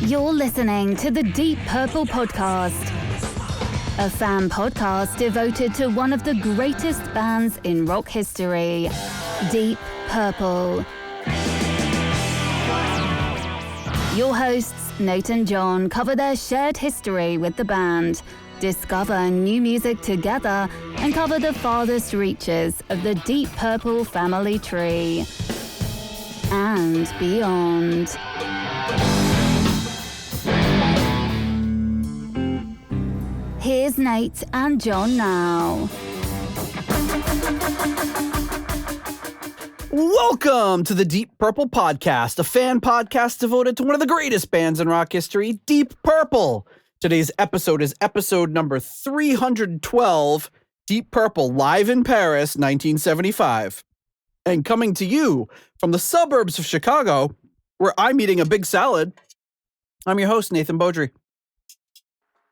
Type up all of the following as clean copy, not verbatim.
You're listening to the Deep Purple Podcast, a fan podcast devoted to one of the greatest bands in rock history, Deep Purple. Your hosts, Nate and John, cover their shared history with the band, discover new music together, and cover the farthest reaches of the Deep Purple family tree and beyond. Here's Nate and John now. Welcome to the Deep Purple Podcast, a fan podcast devoted to one of the greatest bands in rock history, Deep Purple. Today's episode is episode number 312, Deep Purple live in Paris, 1975. And coming to you from the suburbs of Chicago, where I'm eating a big salad, I'm your host, Nathan Beaudry.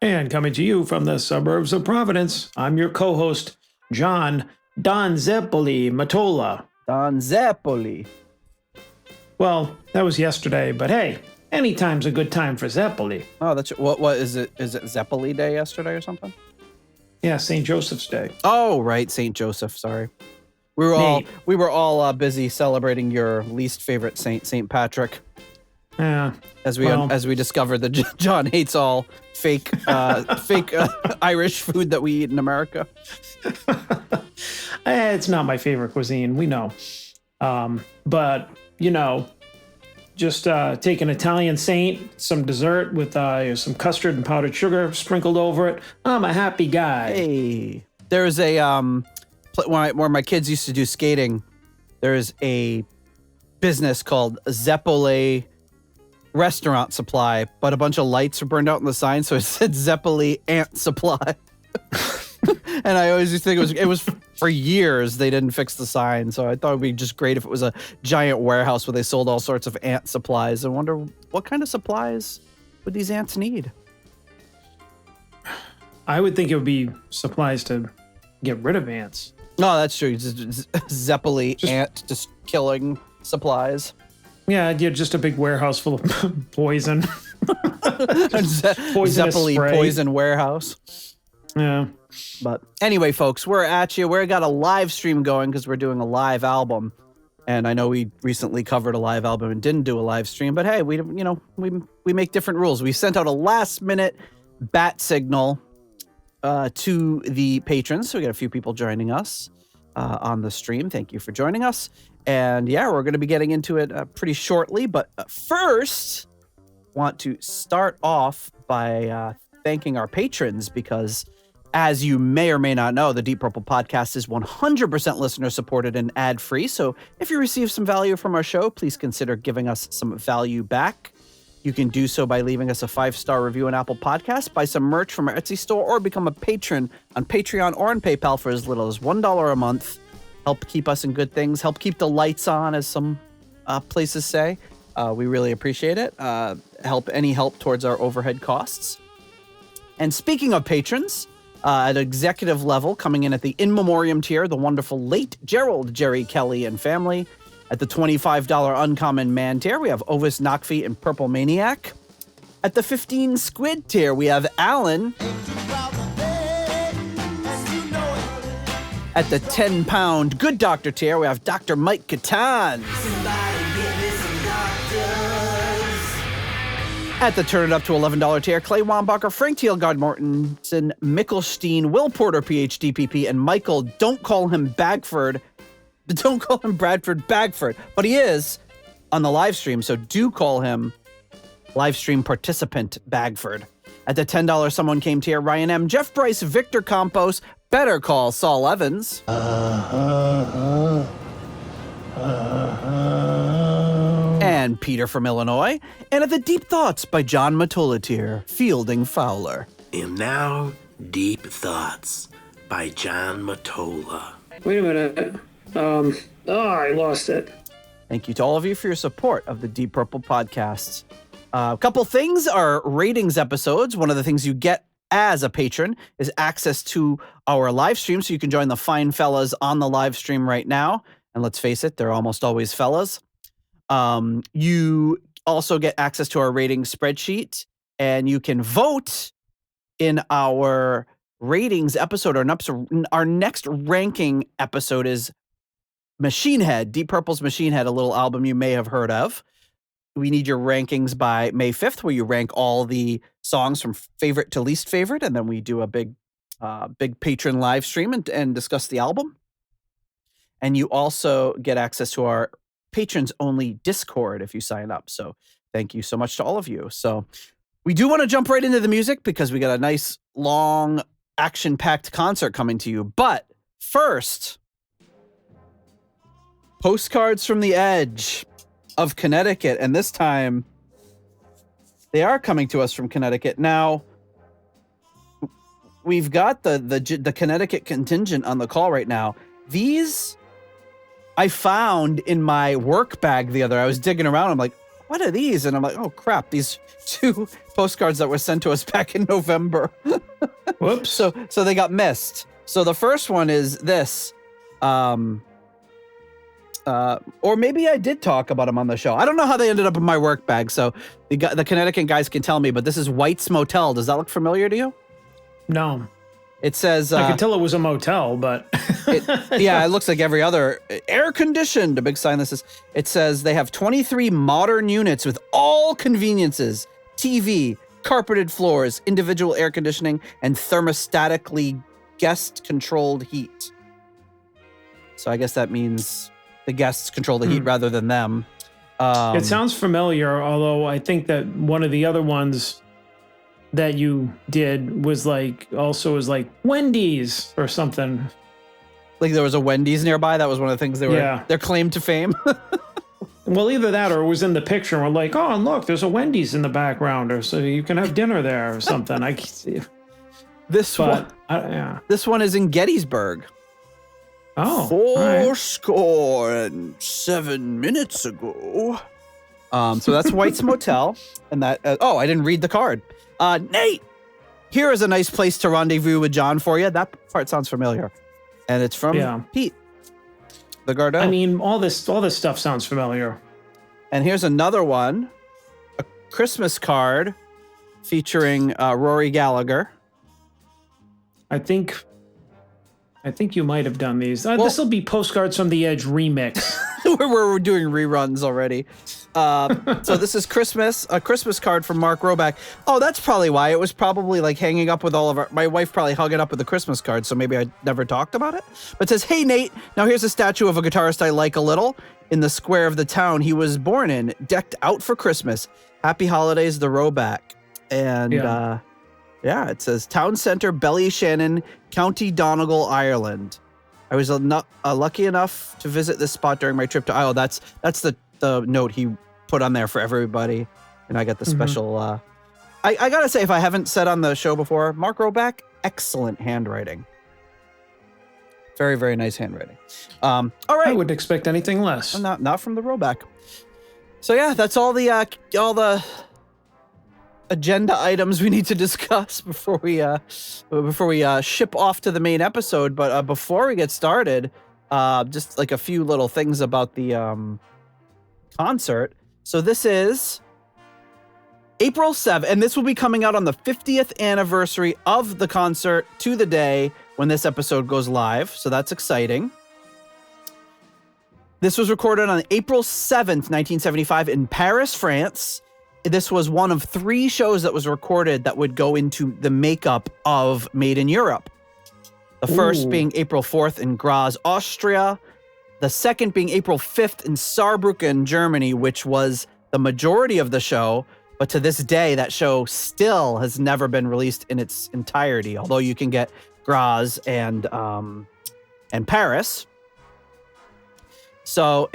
And coming to you from the suburbs of Providence, I'm your co-host, John Don Zeppoli Matola. Don Zeppoli. Well, that was yesterday, but hey, anytime's a good time for Zeppoli. Oh, that's what is it? Is it Zeppoli Day yesterday or something? Yeah, St. Joseph's Day. Oh, right, St. Joseph. Sorry, we were all busy celebrating your least favorite saint, St. Patrick. Yeah. As we discovered that John hates all fake Irish food that we eat in America. It's not my favorite cuisine, we know. But, you know, just take an Italian saint, some dessert with some custard and powdered sugar sprinkled over it. I'm a happy guy. Hey, there's a where my kids used to do skating. There's a business called Zeppoli Restaurant Supply, but a bunch of lights were burned out on the sign, so it said Zeppoli Ant Supply. And I always used to think it was for years they didn't fix the sign, so I thought it'd be just great if it was a giant warehouse where they sold all sorts of ant supplies. I wonder what kind of supplies would these ants need? I would think it would be supplies to get rid of ants. No, that's true. Zeppoli ant just killing supplies. Yeah, just a big warehouse full of poison. Zeppeli poison warehouse. Yeah. But anyway, folks, we're at you. We got a live stream going because we're doing a live album. And I know we recently covered a live album and didn't do a live stream, but hey, we make different rules. We sent out a last minute bat signal to the patrons. So we got a few people joining us on the stream. Thank you for joining us. And yeah, we're going to be getting into it pretty shortly. But first, want to start off by thanking our patrons because, as you may or may not know, the Deep Purple Podcast is 100% listener supported and ad free. So if you receive some value from our show, please consider giving us some value back. You can do so by leaving us a 5-star review on Apple Podcasts, buy some merch from our Etsy store, or become a patron on Patreon or on PayPal for as little as $1 a month. Help keep us in good things. Help keep the lights on, as some places say. We really appreciate it. Any help towards our overhead costs. And speaking of patrons, at executive level, coming in at the in memoriam tier, the wonderful late Gerald Jerry Kelly and family. At the $25 uncommon man tier, we have Ovis Nakfi and Purple Maniac. At the 15 squid tier, we have Alan. At the 10-pound Good Doctor tier, we have Dr. Mike Catan. At the Turn It Up to $11 tier, Clay Wambacher, Frank Thielgard Mortensen, Mickelstein, Will Porter, PhD, PP, and Michael, don't call him Bradford, Bagford, but he is on the live stream, so do call him live stream participant Bagford. At the $10 Someone Came tier, Ryan M., Jeff Bryce, Victor Campos, Better Call Saul Evans. And Peter from Illinois. And at the Deep Thoughts by John Matola tier, Fielding Fowler. And now, Deep Thoughts by John Matola. Wait a minute. I lost it. Thank you to all of you for your support of the Deep Purple Podcast. A couple things are ratings episodes. One of the things you get as a patron is access to our live stream, so you can join the fine fellas on the live stream right now. And let's face it, they're almost always fellas. You also get access to our rating spreadsheet, and you can vote in our ratings episode. Our next ranking episode is Machine Head, Deep Purple's Machine Head, a little album you may have heard of. We need your rankings by May 5th, where you rank all the songs from favorite to least favorite, and then we do a big patron live stream and discuss the album. And you also get access to our patrons only Discord if you sign up. So thank you so much to all of you. So we do want to jump right into the music because we got a nice long action-packed concert coming to you. But first, Postcards from the Edge of Connecticut. And this time they are coming to us from Connecticut. Now, we've got the Connecticut contingent on the call right now. These I found in my work bag the other. I was digging around. I'm like, what are these? And I'm like, oh crap, these 2 postcards that were sent to us back in November. Whoops. So they got missed. So the first one is this. Or maybe I did talk about them on the show. I don't know how they ended up in my work bag. So the Connecticut guys can tell me, but this is White's Motel. Does that look familiar to you? No. It says I could tell it was a motel, but it looks like every other air conditioned. A big sign that says it says they have 23 modern units with all conveniences, TV, carpeted floors, individual air conditioning, and thermostatically guest controlled heat. So I guess that means the guests control the heat rather than them. It sounds familiar, although I think that one of the other ones that you did was like Wendy's or something. Like there was a Wendy's nearby. That was one of the things their claim to fame. Well, either that or it was in the picture. We're like, oh, and look, there's a Wendy's in the background, or so you can have dinner there or something. This one is in Gettysburg. Oh, 407 minutes ago. So that's White's Motel, and that. I didn't read the card. Nate, here is a nice place to rendezvous with John for you. That part sounds familiar, and it's from Pete, the Gardeau. I mean, all this stuff sounds familiar. And here's another one, a Christmas card featuring Rory Gallagher. I think you might have done these. This will be Postcards from the Edge remix. We're doing reruns already. So this is a Christmas card from Mark Roback. Oh, that's probably why. It was probably like hanging up with my wife probably hung it up with the Christmas card, so maybe I never talked about it. But it says, hey, Nate, now here's a statue of a guitarist I like a little in the square of the town he was born in, decked out for Christmas. Happy holidays, the Roback. And it says Town Center, Ballyshannon, County Donegal, Ireland. I was lucky enough to visit this spot during my trip to Iowa. That's the note he put on there for everybody, and I got the special. I gotta say, if I haven't said on the show before, Mark Roback, excellent handwriting. Very, very nice handwriting. All right, I wouldn't expect anything less. Not from the Roback. So yeah, that's all the agenda items we need to discuss before we ship off to the main episode. But before we get started, just like a few little things about the concert. So this is April 7th, and this will be coming out on the 50th anniversary of the concert to the day when this episode goes live. So that's exciting. This was recorded on April 7th, 1975 in Paris, France. This was one of 3 shows that was recorded that would go into the makeup of Made in Europe. The first being April 4th in Graz, Austria. The second being April 5th in Saarbrücken, Germany, which was the majority of the show. But to this day, that show still has never been released in its entirety, although you can get Graz and Paris. So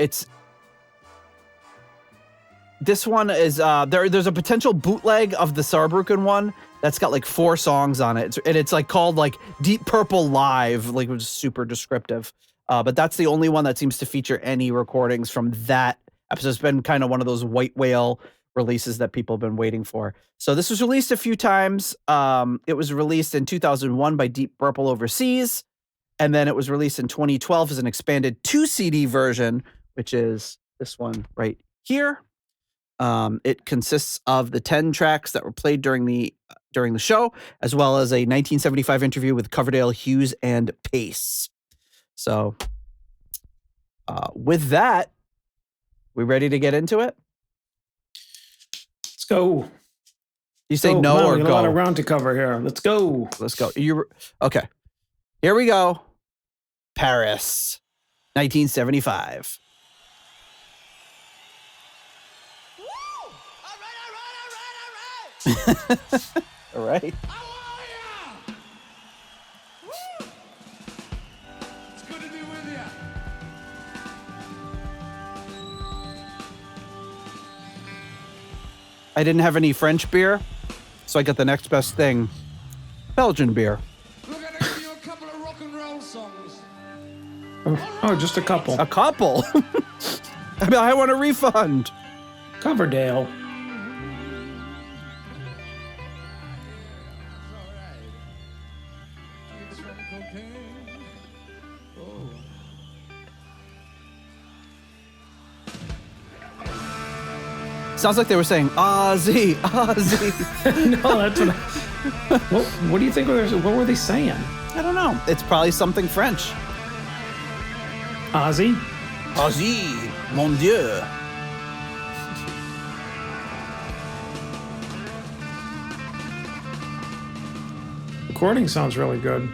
this one is there's a potential bootleg of the Saarbrücken one that's got like 4 songs on it, and it's like called like Deep Purple Live, like it was super descriptive. But that's the only one that seems to feature any recordings from that episode. It's been kind of one of those white whale releases that people have been waiting for. So this was released a few times. It was released in 2001 by Deep Purple overseas, and then it was released in 2012 as an expanded 2 CD version, which is this one right here. It consists of the 10 tracks that were played during the show, as well as a 1975 interview with Coverdale, Hughes, and Pace. So, with that, we ready to get into it? Let's go. You say no or we got go? a lot of ground to cover here. Let's go. Let's go. Okay. Here we go. Paris, 1975. Woo! All right. All right. How are ya? Woo! It's good to be with you. I didn't have any French beer, so I got the next best thing. Belgian beer. We're gonna give you a couple of rock and roll songs. Oh, just a couple. A couple. I want a refund. Coverdale. Kids from cocaine. Oh. Sounds like they were saying Ozzy, Ozzy. No, that's what do you think? What were they saying? I don't know. It's probably something French. Ozzy? Ozzy, mon Dieu. Recording sounds really good.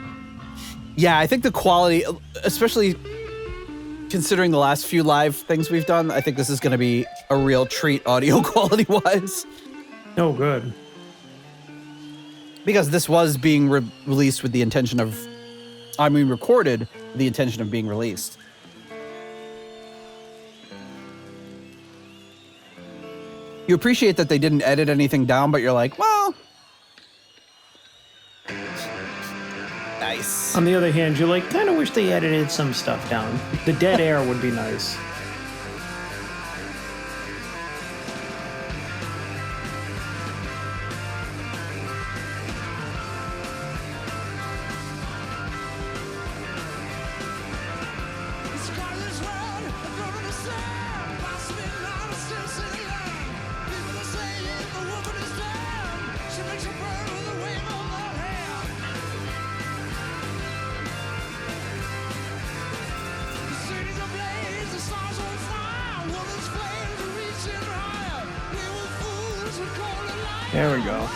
Yeah, I think the quality, especially considering the last few live things we've done, I think this is going to be a real treat audio quality wise. Oh, good. Because this was being released with the intention of, recorded with the intention of being released. You appreciate that they didn't edit anything down, but you're like, well. Nice. On the other hand, you kind of wish they edited some stuff down. The dead air would be nice. There we go.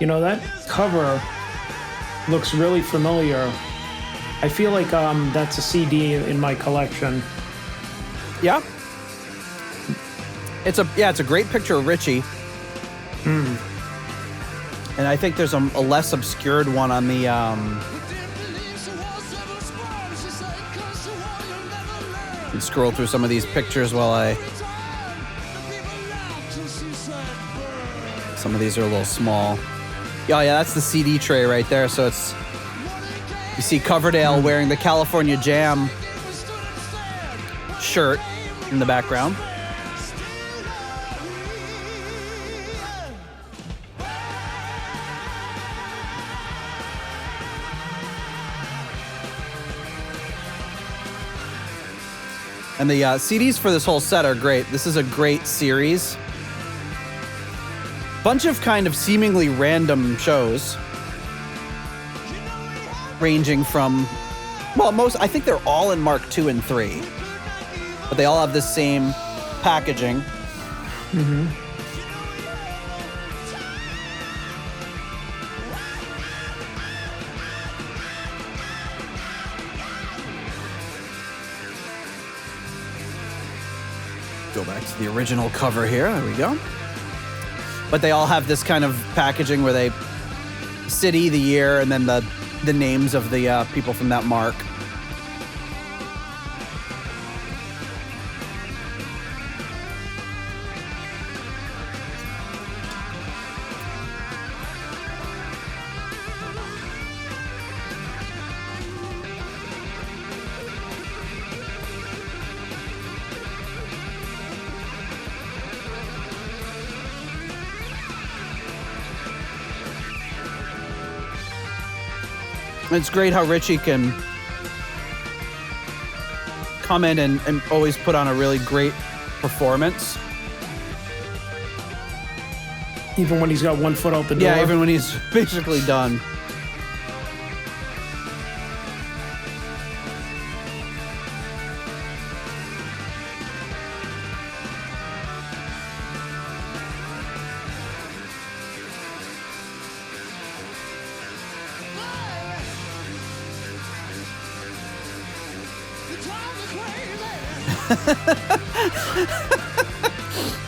You know, that cover looks really familiar. I feel like that's a CD in my collection. Yeah. It's a great picture of Richie. And I think there's a less obscured one on the and scroll through some of these pictures while some of these are a little small. Yeah, that's the CD tray right there. So you see Coverdale wearing the California Jam shirt in the background. And the CDs for this whole set are great. This is a great series. Bunch of kind of seemingly random shows. Ranging from, I think they're all in Mark II and III. But they all have the same packaging. Mm-hmm. Go back to the original cover here. There we go. But they all have this kind of packaging where they city, the year, and then the names of the people from that mark. It's great how Richie can come in and always put on a really great performance. Even when he's got one foot out the door. Yeah, even when he's basically done.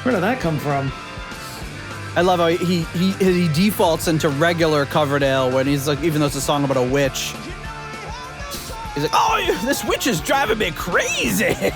Where did that come from? I love how he defaults into regular Coverdale when he's like, even though it's a song about a witch. He's like, oh, this witch is driving me crazy.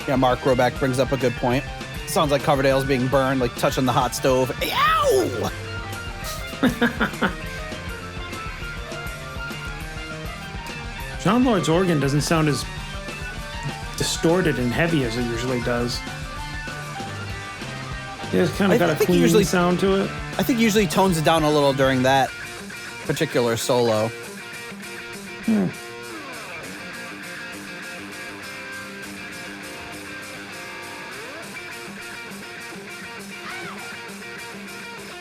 Yeah, Mark Roback brings up a good point. Sounds like Coverdale's being burned, like touching the hot stove. Ow! John Lord's organ doesn't sound as distorted and heavy as it usually does. Yeah, it's kind of got a clean sound to it. I think he usually tones it down a little during that particular solo.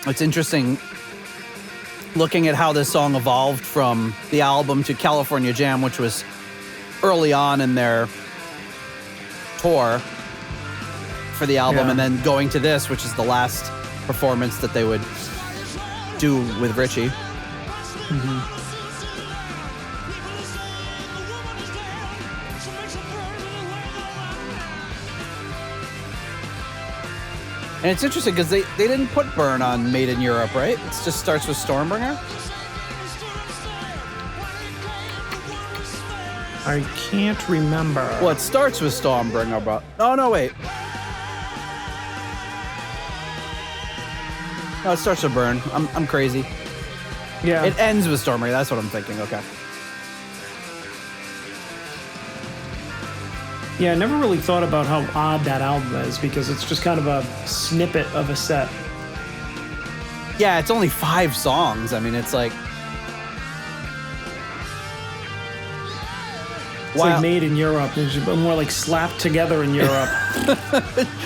It's interesting looking at how this song evolved from the album to California Jam, which was early on in their tour for the album, and then going to this, which is the last performance that they would do with Richie. And it's interesting because they didn't put Burn on Made in Europe, right? It just starts with Stormbringer. I can't remember. Well, it starts with Stormbringer, but... Oh, no, wait. No, it starts with Burn. I'm crazy. Yeah. It ends with Stormbringer. That's what I'm thinking. Okay. Yeah, I never really thought about how odd that album is because it's just kind of a snippet of a set. Yeah, it's only 5 songs. I mean, it's like... It's like made in Europe. It's just more like slapped together in Europe.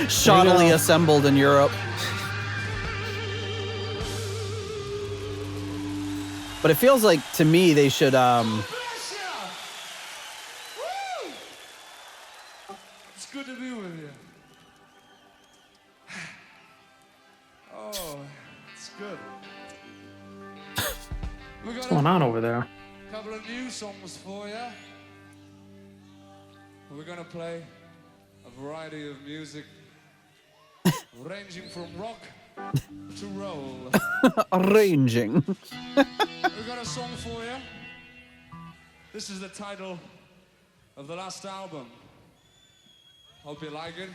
Shoddily assembled in Europe. But it feels like, to me, they should... It's good to be with you. Oh, it's good. What's going on over there? A couple of new songs for you. We're gonna play a variety of music ranging from rock to roll. Arranging. We've got a song for you. This is the title of the last album. Hope you like it.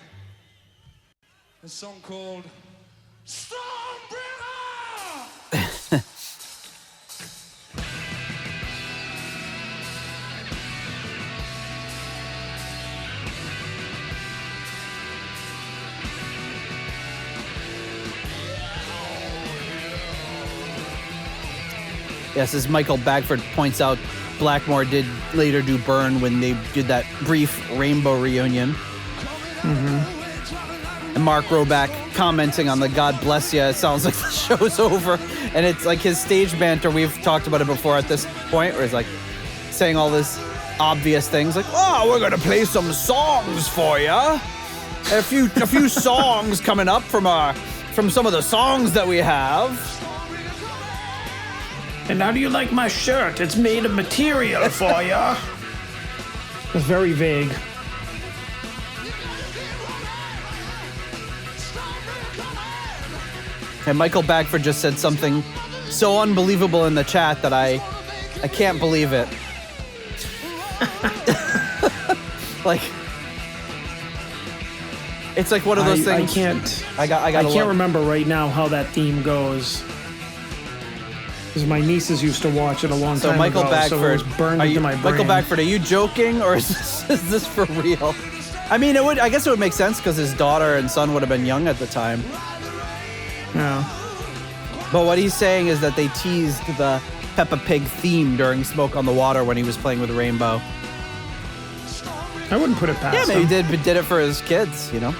A song called Stormbringer! Yes, as Michael Bagford points out, Blackmore did later do Burn when they did that brief Rainbow reunion. And Mark Roback commenting on the God Bless Ya. It sounds like the show's over. And it's like his stage banter. We've talked about it before at this point, where he's like saying all this obvious things like, oh, we're going to play some songs for you. A few songs coming up from some of the songs that we have. And how do you like my shirt? It's made of material for ya. It's very vague. And Michael Bagford just said something so unbelievable in the chat that I can't believe it. Like, it's like one of those things. I can't remember right now how that theme goes. Because my nieces used to watch it a long time Michael ago, Bagford, so it was burned into my brain. Michael Bagford, are you joking or is this for real? I mean, I guess it would make sense because his daughter and son would have been young at the time. Yeah. But what he's saying is that they teased the Peppa Pig theme during Smoke on the Water when he was playing with Rainbow. I wouldn't put it past Yeah, maybe him. he did it for his kids, you know?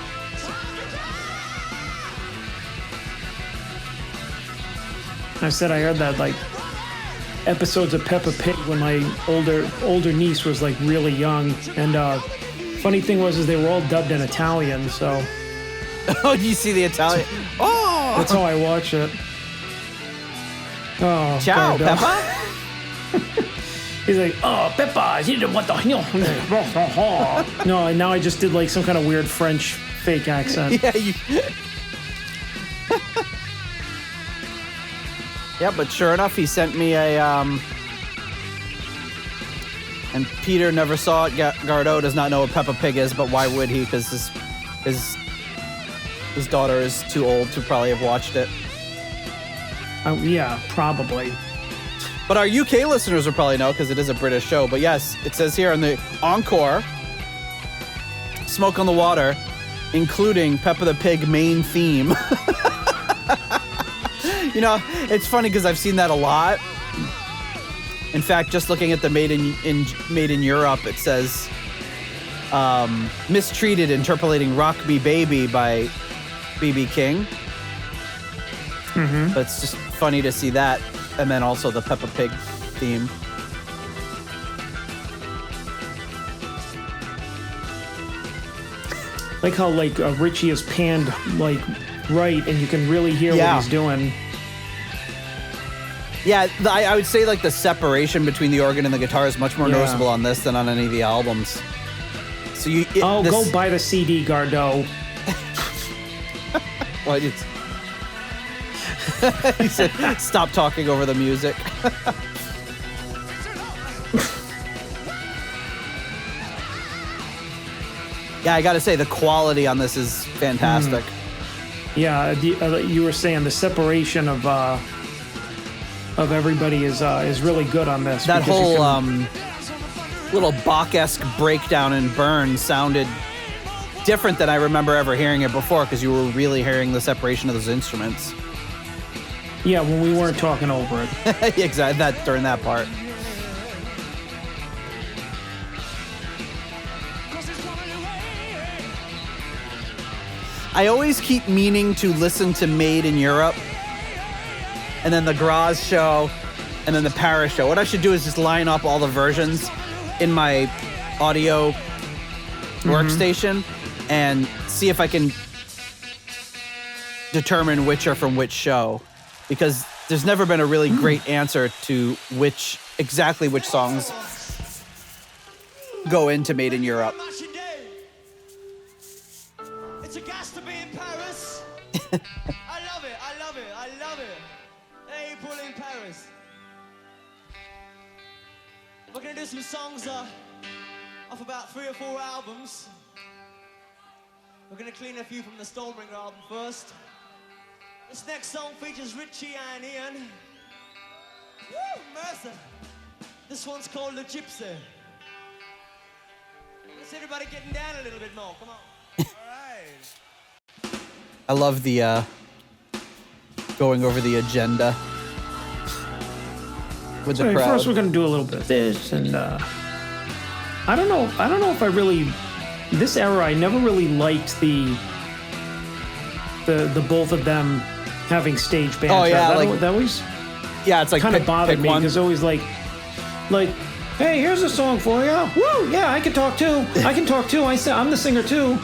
I said I heard that, like, episodes of Peppa Pig when my older niece was, like, really young. And funny thing was they were all dubbed in Italian, so... Oh, do you see the Italian? Oh! That's how I watch it. Oh, Ciao, Gardo. Peppa. He's like, oh, Peppa, you didn't want the... No, and now I just did, like, some kind of weird French fake accent. Yeah, Yeah, but sure enough, he sent me a, and Peter never saw it. Gardo does not know what Peppa Pig is, but why would he? Because his daughter is too old to probably have watched it. Yeah, probably. But our UK listeners will probably know because it is a British show. But yes, it says here in the encore, Smoke on the Water, including Peppa the Pig main theme. You know, it's funny because I've seen that a lot. In fact, just looking at the Made in Europe, it says Mistreated, interpolating Rock Me Baby by B.B. King. Mm-hmm. But it's just funny to see that. And then also the Peppa Pig theme. Like how, like, Richie is panned, like, right, and you can really hear what he's doing. Yeah, I would say, like, the separation between the organ and the guitar is much more Yeah. noticeable on this than on any of the albums. So go buy the CD, Gardo. What? He said, stop talking over the music. Yeah, I gotta say, the quality on this is fantastic. Yeah, you were saying the separation of everybody is really good on this. That because you whole can- little Bach-esque breakdown in Burn sounded different than I remember ever hearing it before, because you were really hearing the separation of those instruments. Yeah, when we weren't talking over it. Exactly, during that part. I always keep meaning to listen to Made in Europe, and then the Graz show, and then the Paris show. What I should do is just line up all the versions in my audio workstation and see if I can determine which are from which show, because there's never been a really great answer to exactly which songs go into Made in Europe. It's a gas to be in Paris. I love it. April in Paris. We're gonna do some songs off about 3 or 4 albums. We're gonna clean a few from the Stormbringer album first. This next song features Richie and Ian. Woo, Mercer. This one's called The Gypsy. Let's everybody getting down a little bit more. Come on. I love the going over the agenda with the crowd. First, we're gonna do a little bit of this, and I don't know if I really. This era, I never really liked the both of them having stage banter. Oh, yeah, that was Yeah, it's like kind of pick bothered me one. because always like, hey, here's a song for you. Woo, yeah, I can talk too. I'm the singer too.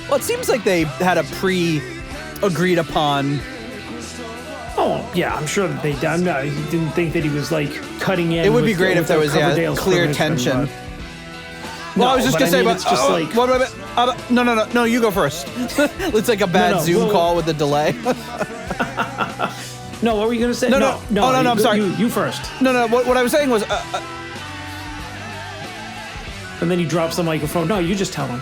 Well, it seems like they had a pre-agreed upon. Oh yeah, I'm sure that they did. I didn't think that he was like cutting in. It would be with- great if with there was Coverdale's clear permission, tension. but- Well, I was just but gonna say, mean, but it's just like no, you go first. It's like a bad No, Zoom well- call with the delay. No, what were you gonna say? No. Oh, no, I'm sorry. You first. No. What I was saying was, And then he drops the microphone. No, you just tell him.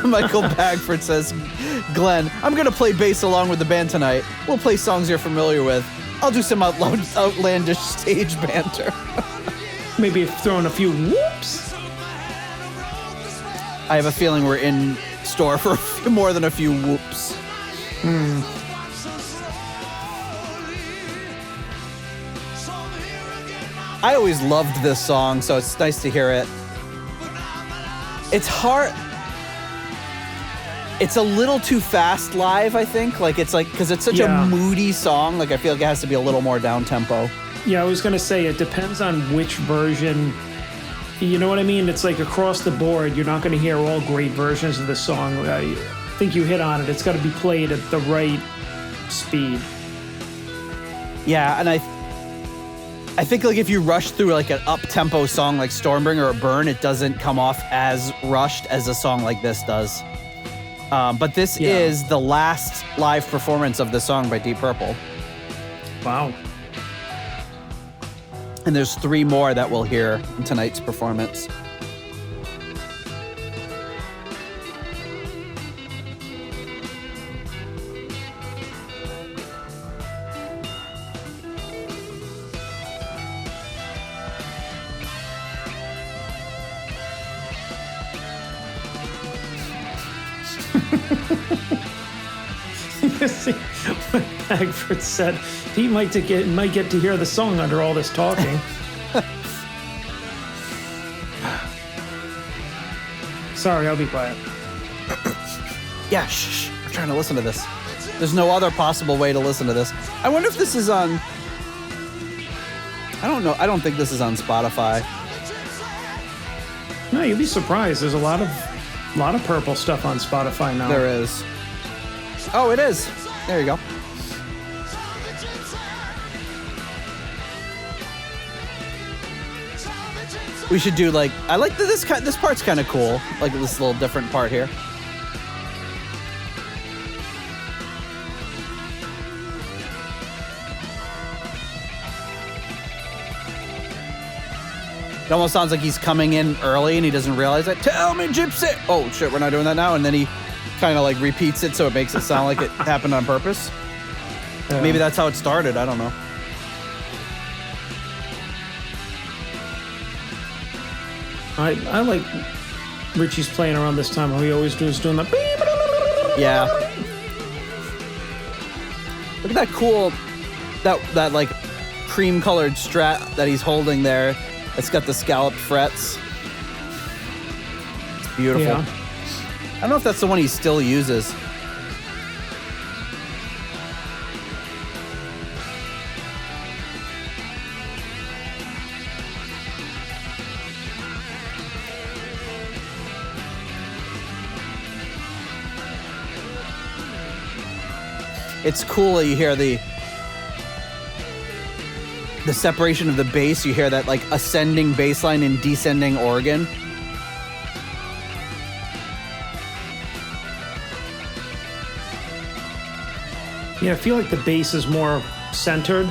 Michael Bagford says, Glenn, I'm going to play bass along with the band tonight. We'll play songs you're familiar with. I'll do some outlandish stage banter. Maybe throw in a few whoops. I have a feeling we're in store for more than a few whoops. I always loved this song, so it's nice to hear it. It's hard. It's a little too fast live, I think. Because it's such a moody song. Like, I feel like it has to be a little more down tempo. Yeah, I was gonna say it depends on which version. You know what I mean? It's like across the board, you're not gonna hear all great versions of the song. I think you hit on it. It's got to be played at the right speed. Yeah, and I think like if you rush through like an up-tempo song like Stormbringer or Burn, it doesn't come off as rushed as a song like this does. But this is the last live performance of the song by Deep Purple. Wow. And there's 3 more that we'll hear in tonight's performance. See what Bagford said. He might get to hear the song under all this talking. Sorry, I'll be quiet. Yeah, shh. We're trying to listen to this. There's no other possible way to listen to this. I wonder if this is on... I don't know. I don't think this is on Spotify. No, you'll be surprised. There's a lot of Purple stuff on Spotify now. There is. Oh, it is. There you go. We should do like, I like this part's kind of cool. Like this little different part here. It almost sounds like he's coming in early and he doesn't realize it. Tell me, Gypsy! Oh shit, we're not doing that now. And then he kind of like repeats it so it makes it sound like it happened on purpose. Maybe that's how it started. I don't know. I like Richie's playing around this time. How he always doing that. Yeah. Look at that cool, that like cream colored Strat that he's holding there. It's got the scalloped frets. It's beautiful. Yeah. I don't know if that's the one he still uses. It's cool that you hear the separation of the bass. You hear that like ascending bass line and descending organ. Yeah, I feel like the bass is more centered.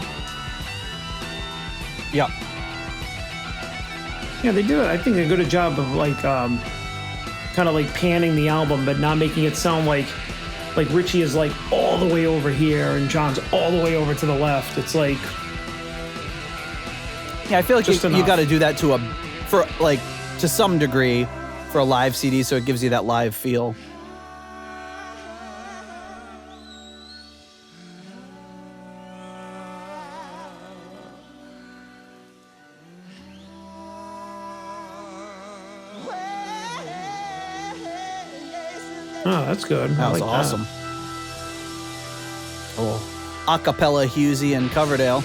Yep. Yeah, they do it. I think a good job of like kind of like panning the album, but not making it sound like Richie is like all the way over here and John's all the way over to the left. It's like, yeah, I feel like just you got to do that to some degree for a live CD, so it gives you that live feel. oh, that's good. That I was like awesome. Oh, acapella Husey and Coverdale.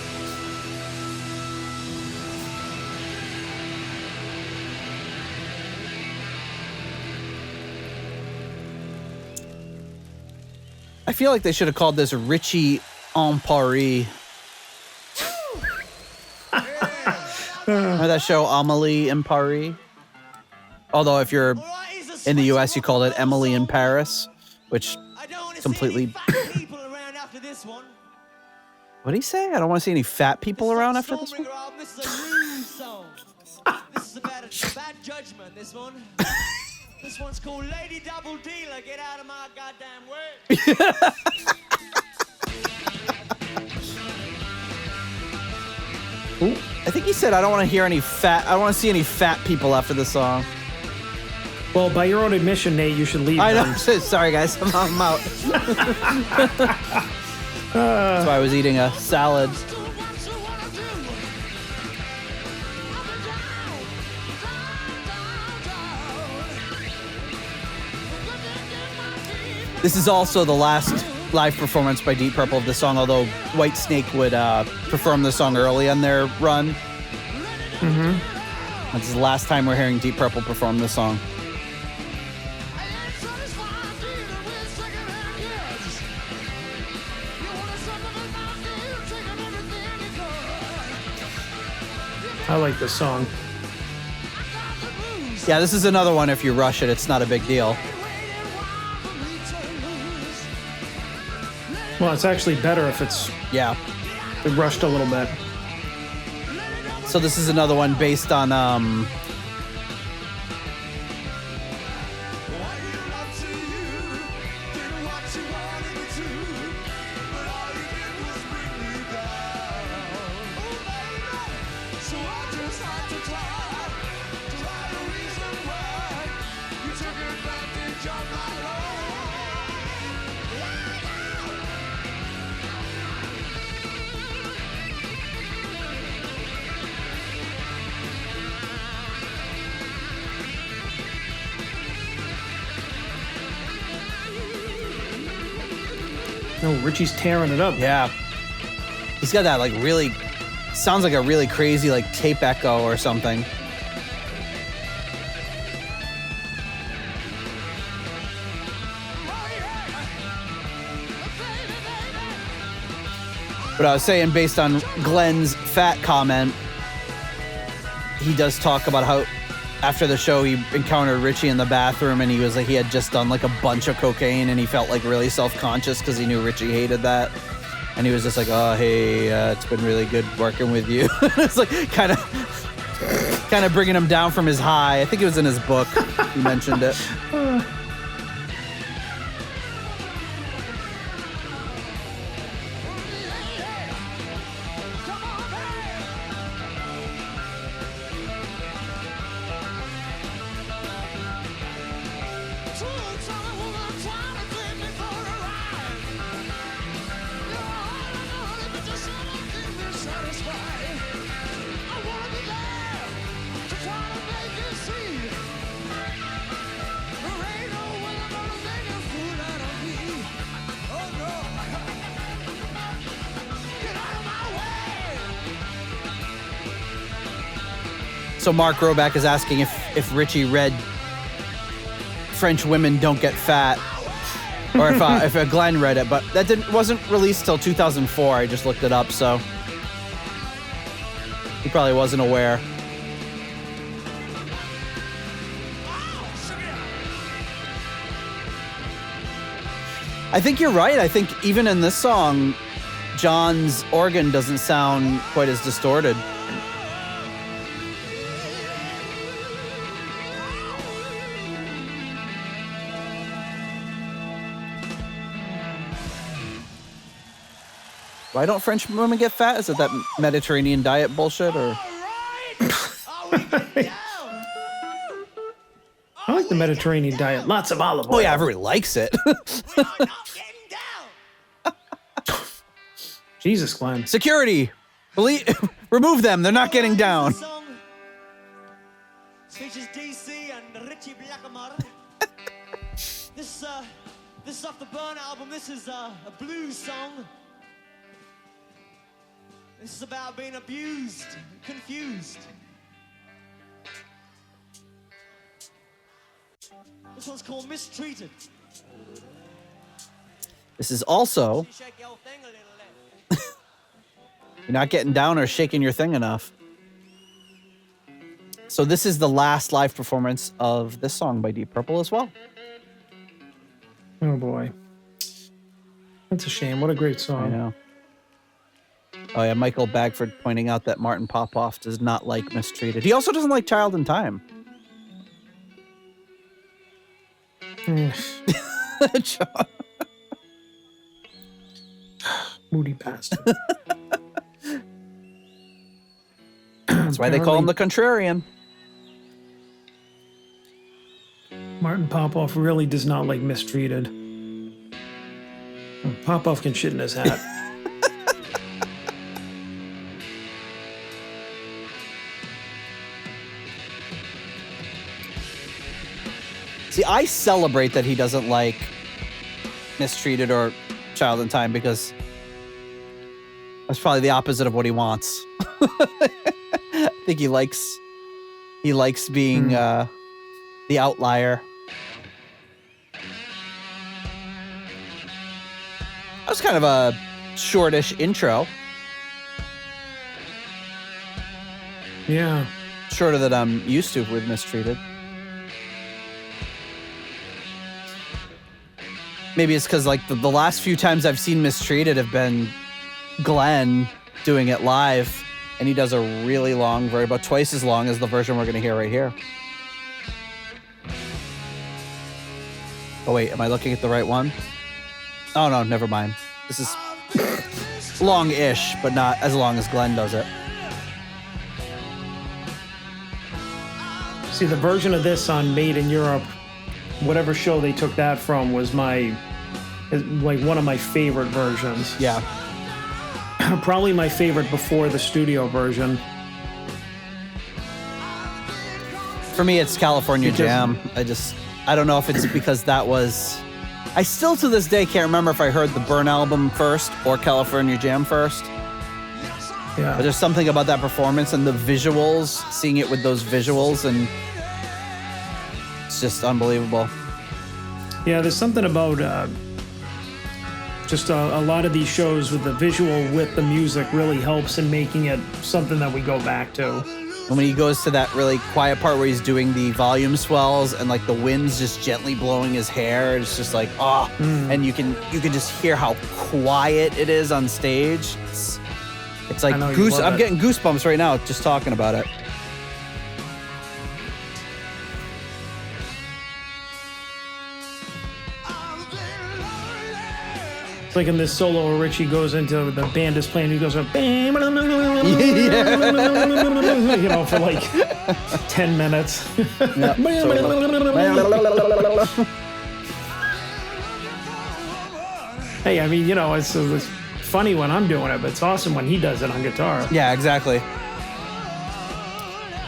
I feel like they should have called this Richie en Paris. Remember that show, Amélie in Paris? Although if you're All right, here's a in the switch U.S., you of call it rock Emily in song. Paris, which I don't want to completely- see any fat people around after this one. what did he say? I don't want to see any fat people This around is after this one. Stormbringer album. This is a blues song. This is about a bad judgment, this one. This one's called Lady Double Dealer. Get out of my goddamn way. I think he said, I don't want to hear any fat, I don't want to see any fat people after the song. Well, by your own admission, Nate, you should leave. I know. them. Sorry, guys. I'm out. That's why I was eating a salad. This is also the last live performance by Deep Purple of the song, although Whitesnake would perform the song early on their run. Mm-hmm. This is the last time we're hearing Deep Purple perform the song. I like this song. Yeah, this is another one. If you rush it, it's not a big deal. Well, it's actually better if it's Yeah. rushed a little bit. So this is another one based on No, Richie's tearing it up. yeah. He's got that like really sounds like a really crazy like tape echo or something. But I was saying, based on Glenn's fat comment, he does talk about how after the show he encountered Richie in the bathroom and he was like, he had just done like a bunch of cocaine and he felt like really self-conscious because he knew Richie hated that. And he was just like, oh, hey, it's been really good working with you. It's like kind of bringing him down from his high. I think it was in his book. He mentioned it. So Mark Roback is asking if Richie read French Women Don't Get Fat, or if Glenn read it, but that wasn't released till 2004. I just looked it up, so he probably wasn't aware. I think you're right. I think even in this song, John's organ doesn't sound quite as distorted. Why don't French women get fat? Is it that Mediterranean diet bullshit, or? I like the Mediterranean diet. Lots of olive oil. Oh yeah, everybody likes it. Jesus, Glenn. Security, remove them. They're not getting down. This features DC and Richie Blackamore. This is off the Burn album. This is a blues song. This is about being abused, confused. This one's called Mistreated. This is also You shake your thing a little less. you're not getting down or shaking your thing enough. So this is the last live performance of this song by Deep Purple as well. Oh boy. That's a shame. What a great I song. know. Oh yeah, Michael Bagford pointing out that Martin Popoff does not like Mistreated. He also doesn't like Child in Time. John. Moody bastard. That's why they call him the Contrarian. Martin Popoff really does not like Mistreated. Popoff can shit in his hat. See, I celebrate that he doesn't like Mistreated or Child in Time because that's probably the opposite of what he wants. I think he likes being the outlier. That was kind of a shortish intro. Yeah. Shorter than I'm used to with Mistreated. Maybe it's because like the last few times I've seen Mistreated have been Glenn doing it live, and he does a really long version, about twice as long as the version we're going to hear right here. Oh wait, am I looking at the right one? Oh no, never mind. This is long-ish, but not as long as Glenn does it. See, the version of this on Made in Europe, whatever show they took that from, was like one of my favorite versions. Yeah. Probably my favorite before the studio version. For me, it's California Because- Jam. I don't know if it's because that was... I still to this day can't remember if I heard the Burn album first or California Jam first. Yeah. But there's something about that performance and the visuals, seeing it with those visuals, and it's just unbelievable. Yeah, there's something about just a lot of these shows with the visual with the music really helps in making it something that we go back to. And when he goes to that really quiet part where he's doing the volume swells and like the wind's just gently blowing his hair, it's just like, and you can just hear how quiet it is on stage. It's like I know you love I'm it. getting goosebumps right now just talking about it. It's like in this solo where Richie goes into the band is playing, he goes up, you know, for like 10 minutes. Hey, I mean, you know, it's funny when I'm doing it, but it's awesome when he does it on guitar. Yeah, exactly.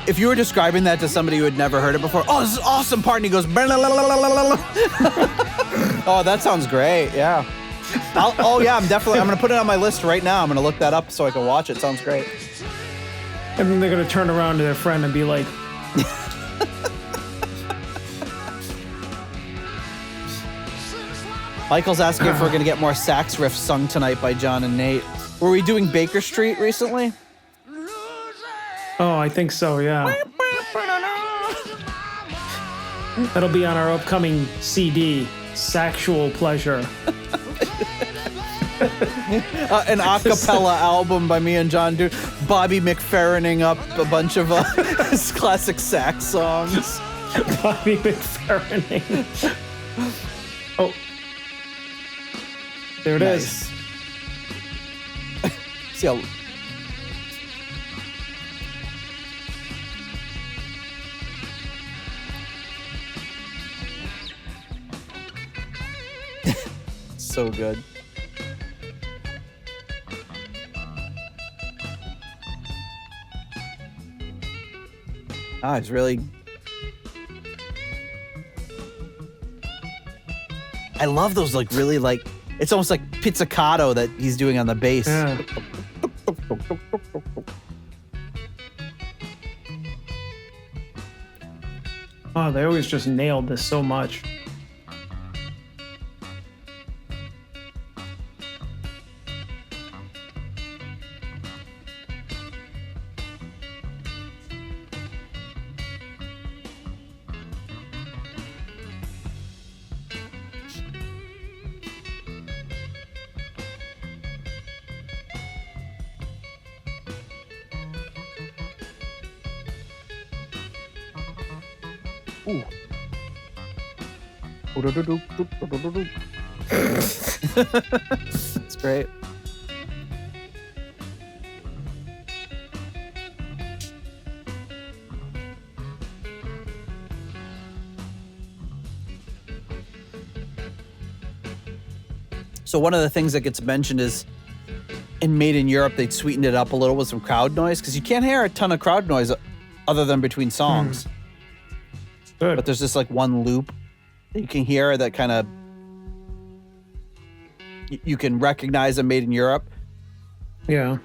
If you were describing that to somebody who had never heard it before, oh, this is awesome part, and he goes, oh, that sounds great, yeah. I'm going to put it on my list right now. I'm going to look that up so I can watch it. Sounds great. And then they're going to turn around to their friend and be like, Michael's asking if we're going to get more sax riffs sung tonight by John and Nate. Were we doing Baker Street recently? oh, I think so, yeah. That'll be on our upcoming CD, Sexual Pleasure. An a cappella album by me and John do Bobby McFerrining up a bunch of his classic sax songs. Bobby McFerrining. Oh. There it is. See how... So good. It's really... I love those, like, really, like... It's almost like pizzicato that he's doing on the bass. Yeah. Oh, they always just nailed this so much. Ooh. It's great. So one of the things that gets mentioned is in Made in Europe, they'd sweetened it up a little with some crowd noise because you can't hear a ton of crowd noise other than between songs. Good. But there's this like one loop that you can hear that kind of you can recognize a Made in Europe. Yeah.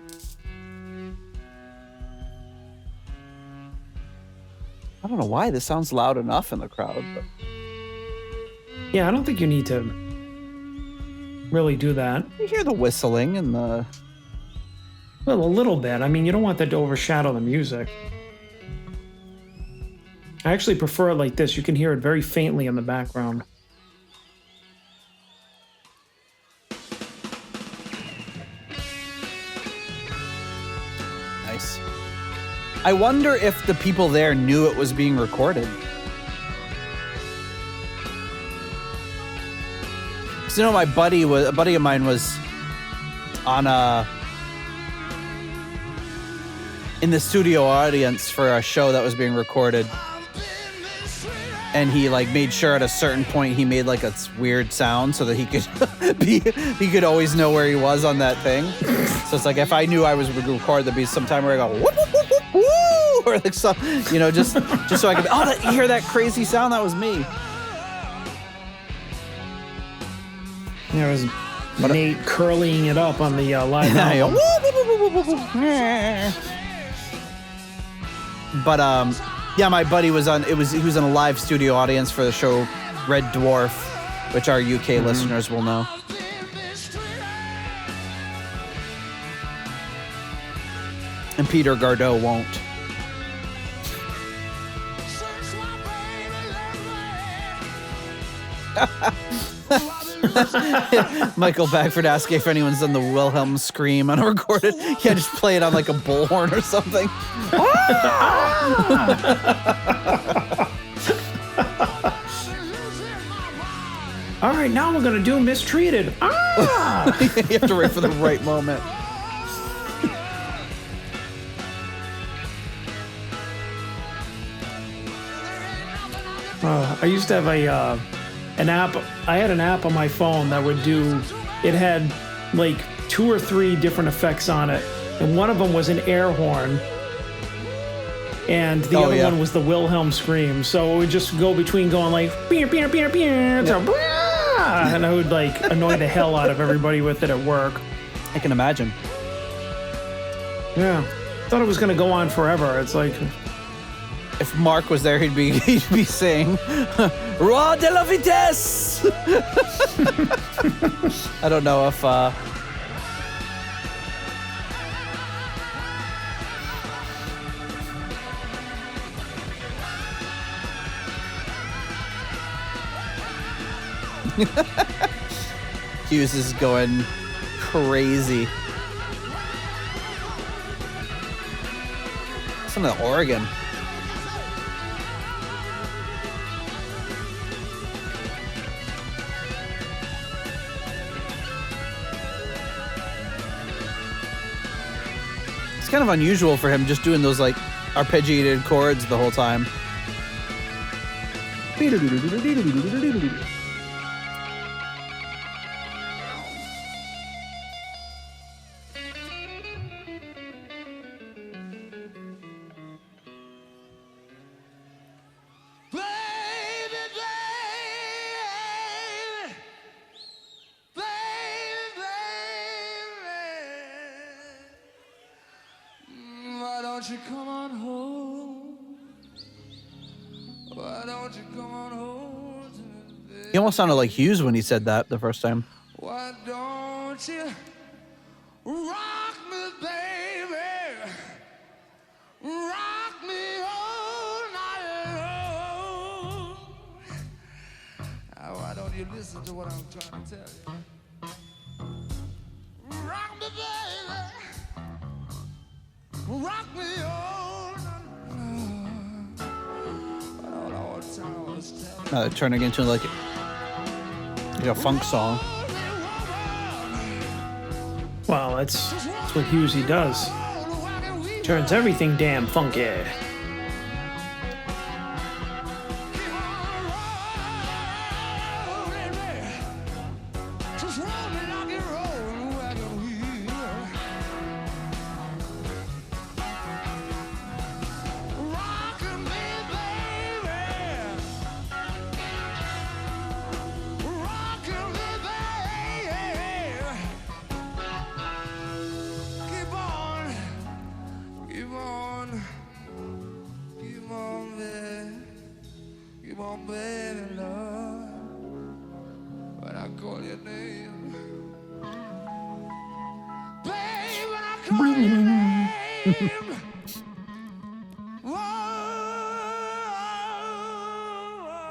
I don't know why this sounds loud enough in the crowd, but Yeah, I don't think you need to really do that. you hear the whistling and the Well, a little bit. I mean, you don't want that to overshadow the music. I actually prefer it like this. You can hear it very faintly in the background. nice. I wonder if the people there knew it was being recorded. 'Cause, you know, a buddy of mine was on in the studio audience for a show that was being recorded, and he like made sure at a certain point he made like a weird sound so that he could he could always know where he was on that thing. So it's like if I knew I was recorded, there'd be some time where I go whoop, whoop, whoop, whoop, woo, or like some, you know, just so I could you hear that crazy sound? That was me. There was Nate curling it up on the live album. But yeah, my buddy was on. He was in a live studio audience for the show Red Dwarf, which our UK listeners will know. And Peter Gardot won't. Michael Bagford asking if anyone's done the Wilhelm scream on a recorded. Yeah, just play it on like a bullhorn or something. All right, now we're gonna do Mistreated. Ah! You have to wait for the right moment. I used to have an app. I had an app on my phone that would do. It had like 2 or 3 different effects on it, and one of them was an air horn, and the other one was the Wilhelm scream. So it would just go between going like beer, beer, beer, beer, to, and I would like annoy the hell out of everybody with it at work. I can imagine. Yeah, thought it was gonna go on forever. It's like. If Mark was there, he'd be saying, "Roi de la vitesse." I don't know if. Hughes is going crazy. Some of the Oregon. It's kind of unusual for him just doing those like arpeggiated chords the whole time. don't you come on home? Why don't you come on home to me? He almost sounded like Hughes when he said that the first time. Why don't you rock me, baby? Rock me all night long. Now, why don't you listen to what I'm trying to tell you? Rock me, baby. Rock me all night long. I don't know what time. turning into like a funk song. Well, that's what Hughesy does. Turns everything damn funky.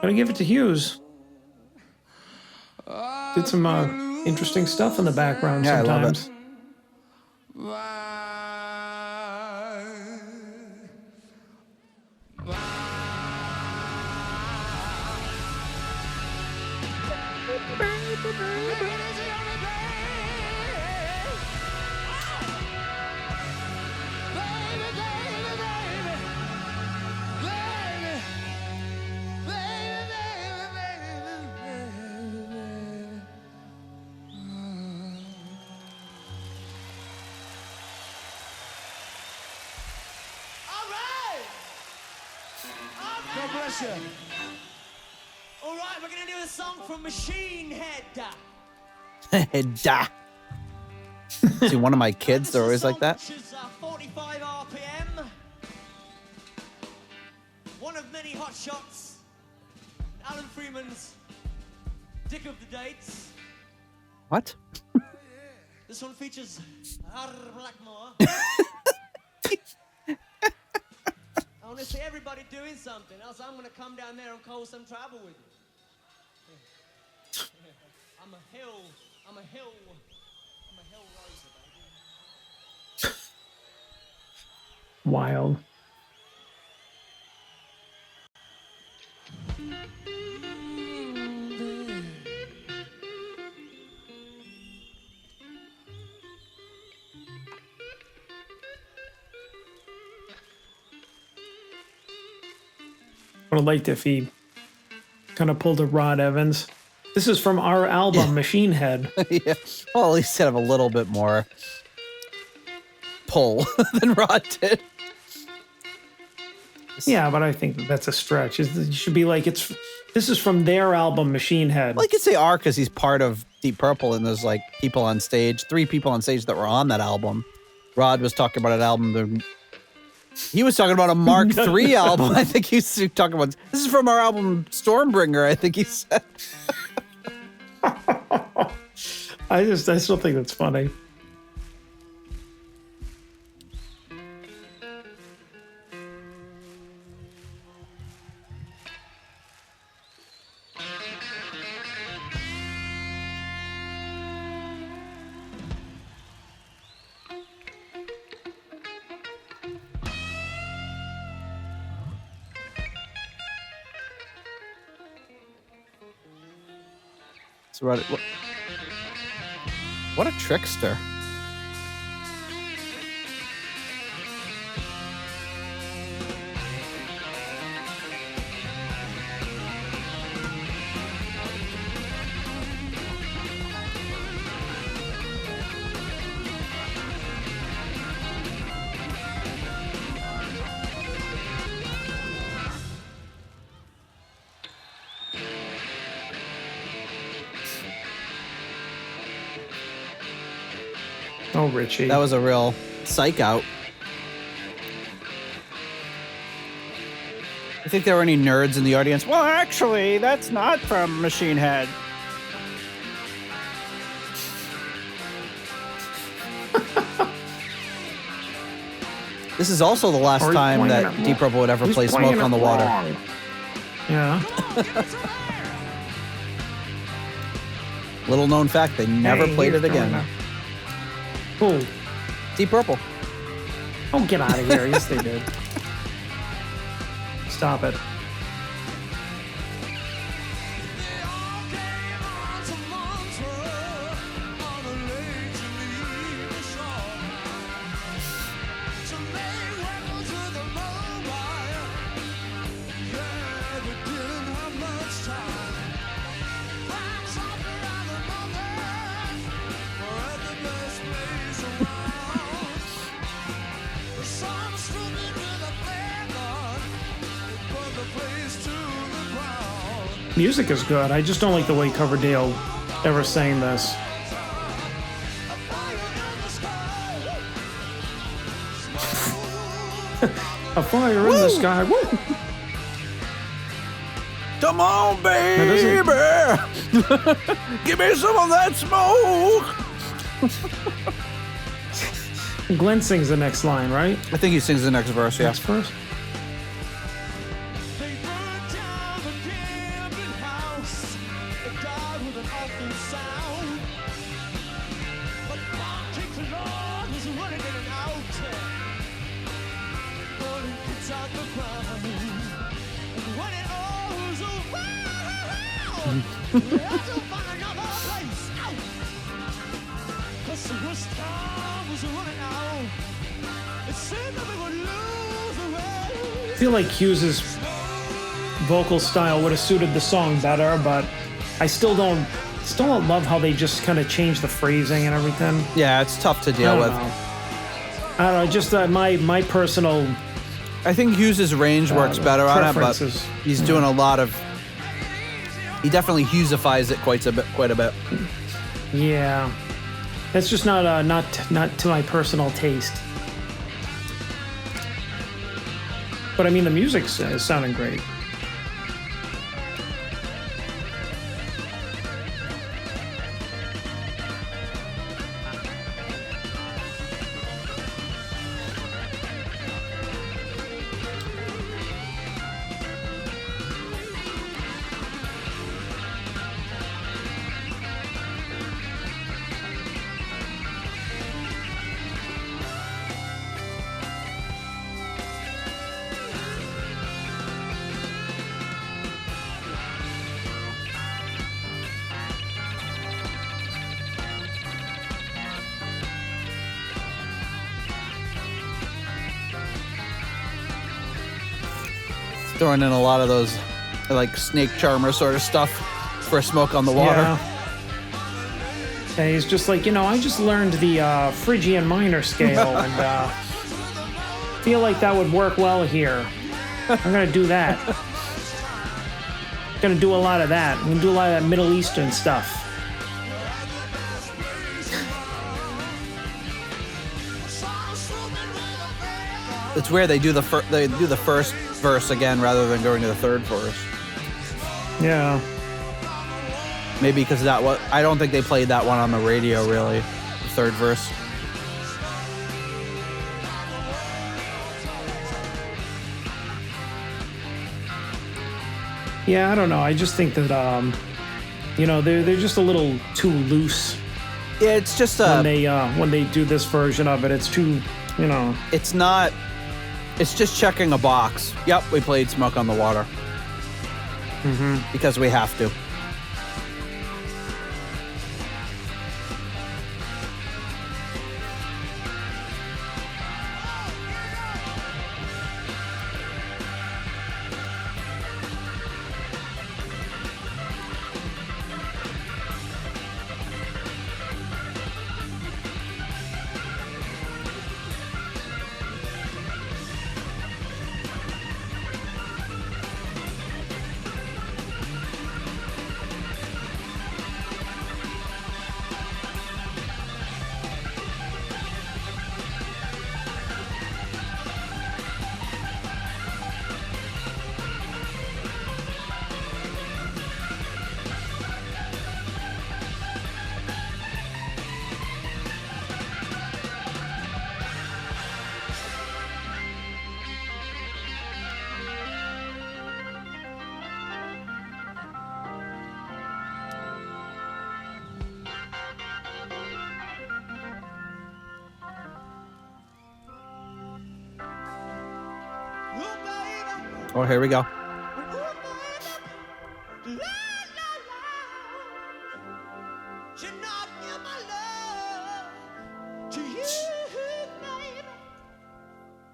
Gotta give it to Hughes. Did some interesting stuff in the background Yeah, sometimes. I love it. God bless you. All right, we're going to do a song from Machine Head. Da. See, one of my kids, they're always like that. Which is 45 RPM. One of many hot shots. Alan Freeman's Dick of the Dates. What? This one features Blackmore. I want to see everybody doing something, else I'm going to come down there and call some trouble with you. I'm a hill roser, baby. Wild. I would have liked if he kind of pulled a Rod Evans. This is from our album, Machine Head. Yeah. Well, at least have a little bit more pull than Rod did. Yeah, but I think that's a stretch. It should be like this is from their album, Machine Head. Well, you could say R because he's part of Deep Purple, and there's like people on stage, 3 people on stage that were on that album. Rod was talking about an album. He was talking about a Mark III album. I think he's talking about. This is from our album Stormbringer. I think he said. I still think that's funny. So what a trickster. Oh, Richie. That was a real psych out. I think there were any nerds in the audience. Well, actually, that's not from Machine Head. This is also the last time that Deep Purple would ever play Smoke on the Water. Yeah. Little known fact, they never played it again. Who? Deep Purple. Oh, get out of here. Yes, they did. Stop it. Music is good. I just don't like the way Coverdale ever sang this. A fire in the sky. Woo! Come on, Now, baby. Give me some of that smoke. Glenn sings the next line, right? I think he sings the next verse, yeah. Next verse. They burned down the gambling house. It died with an awful sound. But Monte Claus was running in and out. Burning kids out the ground. And when it all was over, we had to find another place. Out. 'Cause the worst time was running out. It seemed that we would lose the race. I feel like Hughes's vocal style would have suited the song better, but I still don't love how they just kind of change the phrasing and everything. Yeah, it's tough to I deal don't with. know. I don't know. Just my personal I think Hughes' range works better on it, but preferences. he's doing a lot of. He definitely Hughesifies it quite a bit. Yeah, it's just not to my personal taste. But I mean, the music's sounding great. Throwing in a lot of those, like snake charmer sort of stuff for Smoke on the Water. Yeah. And he's just like, I just learned the Phrygian minor scale and feel like that would work well here. I'm gonna do that. Gonna do a lot of that. I'm gonna do a lot of that Middle Eastern stuff. It's weird they do the first verse again rather than going to the third verse. Yeah. Maybe because I don't think they played that one on the radio really. The third verse. Yeah, I don't know. I just think that they're just a little too loose Yeah, it's just when they do this version of it. It's too, It's not. It's just checking a box. Yep, we played Smoke on the Water. Because we have to. Oh, here we go.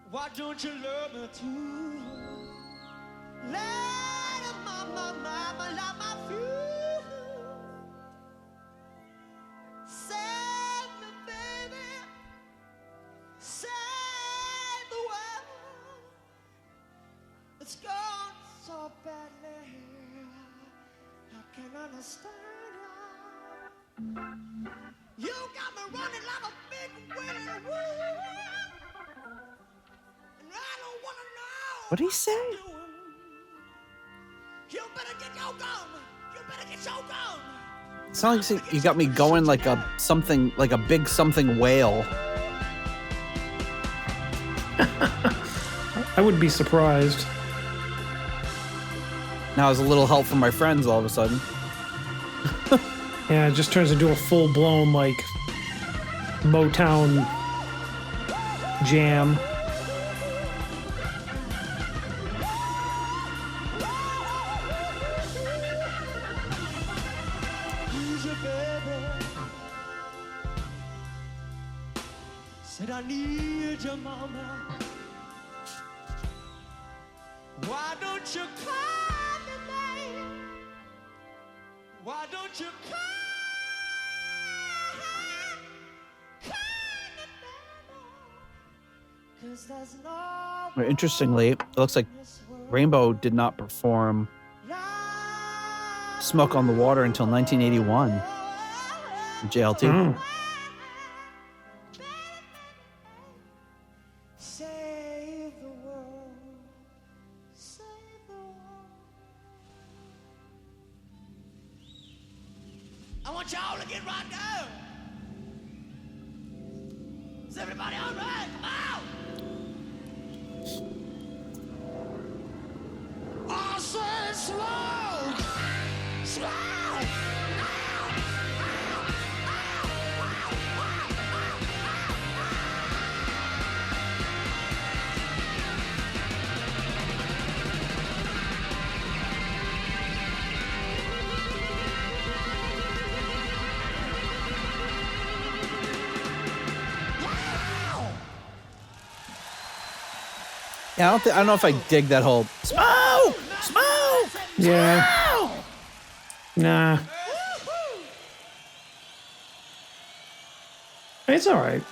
Why don't you love me too? Let mama love my few. Save me, baby. Save the world. It's gone so badly. can understand ya. You got me running like a big winning wheel. And I don't wanna know What'd he say? what you're doing. You better get your gun. You better get your gun. It sounds like you got me going like a something, like a big something whale. I would be surprised. Now it's a little help from my friends all of a sudden. Yeah, it just turns into a full-blown, like, Motown jam. Who's your baby? Said I need your mama. Why don't you call me, baby? Why don't you call me, baby? 'Cause there's no Well, interestingly, it looks like Rainbow did not perform Smoke on the Water until 1981. JLT. Oh. Save the world. Save the world. I want y'all to get right down. Is everybody all right? Come on. I said slow. Slow. Yeah, I don't know if I dig that whole smoke. Yeah. Nah. It's all right.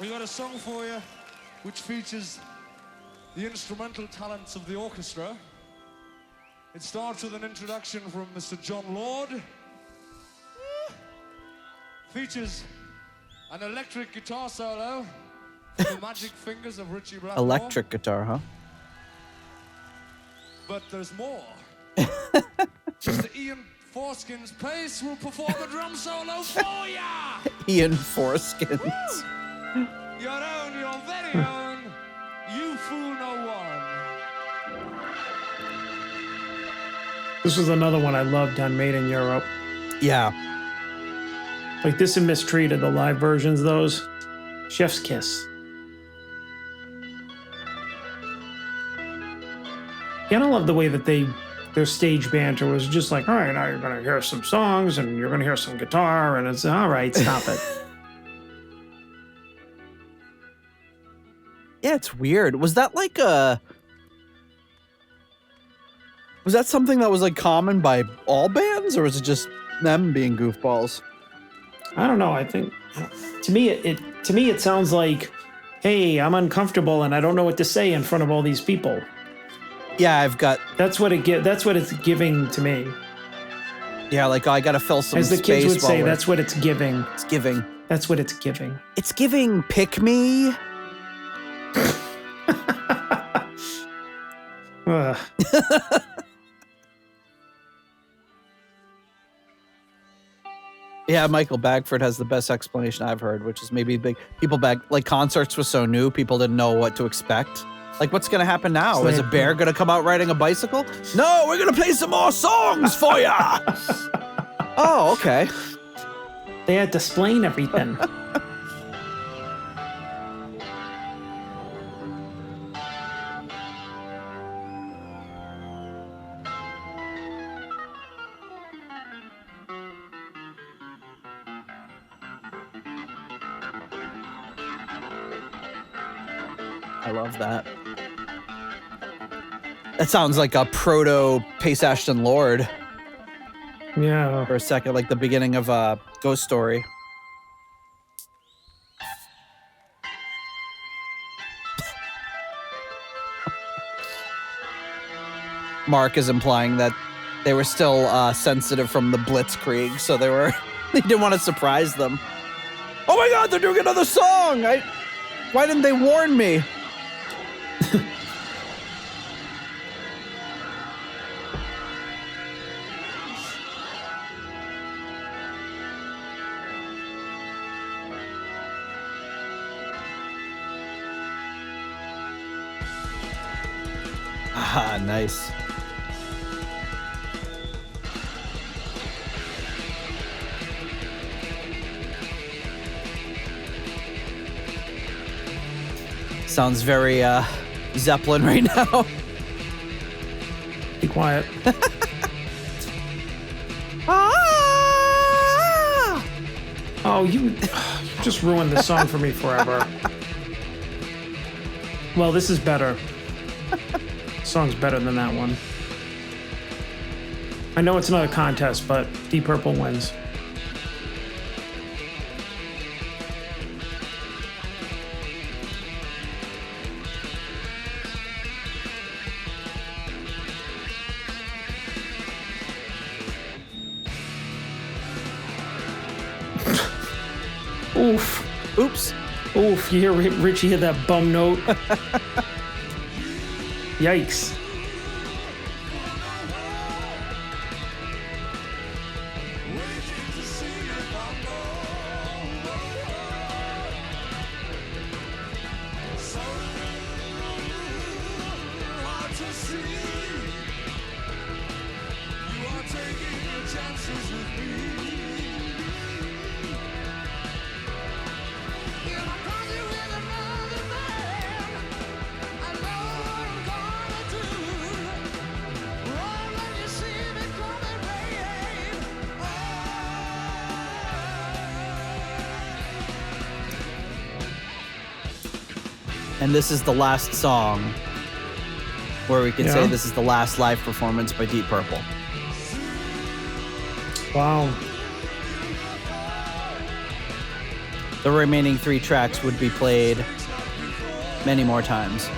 We got a song for you which features the instrumental talents of the orchestra. It starts with an introduction from Mr. John Lord. Features an electric guitar solo from the magic fingers of Richie Blackmore. Electric guitar, huh? But there's more. Mr. Ian Forskins Pace will perform a drum solo for ya! Ian Foreskins. Your own, your very own, You Fool No One. This was another one I loved on Made in Europe. Yeah. Like this and Mistreated, the live versions of those. Chef's Kiss. Yeah, I love the way that their stage banter was just like, all right, now you're going to hear some songs and you're going to hear some guitar, and it's all right, stop it. Yeah, it's weird. Was that like was that something that was like common by all bands, or was it just them being goofballs? I don't know. I think to me it sounds like, hey, I'm uncomfortable and I don't know what to say in front of all these people. Yeah, I've got. That's what it's giving to me. Yeah, like I gotta fill some As the space. kids would say, while that's what it's giving. it's giving. That's what it's giving. It's giving. Pick me. Ugh. Yeah, Michael Bagford has the best explanation I've heard, which is maybe big people back like concerts was so new, people didn't know what to expect. Like, what's gonna happen now? Is a bear gonna come out riding a bicycle? No, we're gonna play some more songs for ya. Oh, okay. They had to explain everything. I love that. That sounds like a proto Pace Ashton Lord Yeah. for a second, like the beginning of a Ghost Story. Mark is implying that they were still sensitive from the Blitzkrieg, so they didn't want to surprise them. Oh my God, they're doing another song! Why didn't they warn me? Ah, nice. Sounds very Zeppelin right now. Be quiet. Ah! Oh, you just ruined the song for me forever. Well, this is better. Song's better than that one. I know it's not a contest, but Deep Purple wins. Oof. Oops. Oof, you hear Richie hit that bum note? Yikes. And this is the last song where we could say Yeah. this is the last live performance by Deep Purple. Wow. The remaining 3 tracks would be played many more times.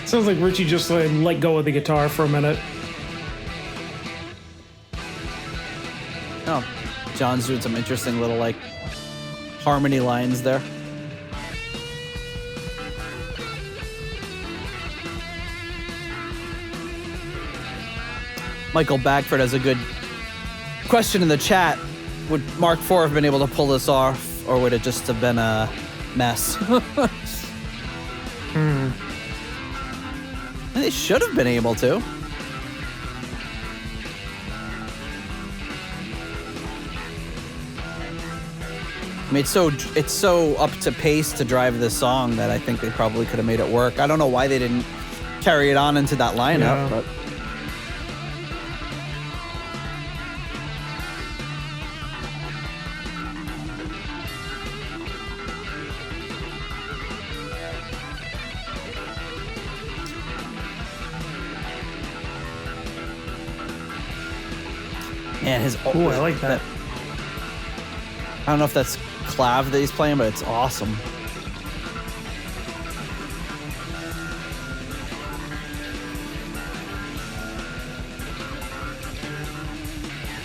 Sounds like Richie just let go of the guitar for a minute. Oh, John's doing some interesting little like harmony lines there. Michael Bagford has a good question in the chat. Would Mark IV have been able to pull this off, or would it just have been a mess? They should have been able to. I mean, it's so up to pace to drive this song that I think they probably could have made it work. I don't know why they didn't carry it on into that lineup, Yeah. but man, his Ooh, I like that. I don't know if that's clav that he's playing, but it's awesome.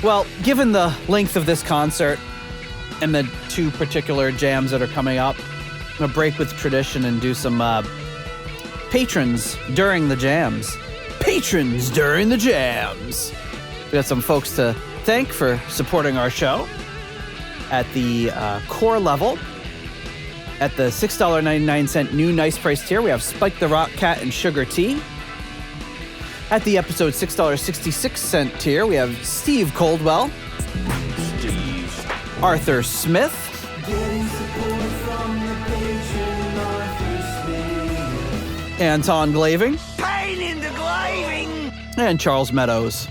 Well, given the length of this concert and the 2 particular jams that are coming up, I'm gonna break with tradition and do some patrons during the jams. Patrons during the jams. We got some folks to thank for supporting our show. At the core level, at the $6.99 new nice price tier, we have Spike the Rock Cat and Sugar Tea. At the episode $6.66 tier, we have Steve Coldwell, Arthur Smith, Anton Glaving. Pain in the glaving! And Charles Meadows.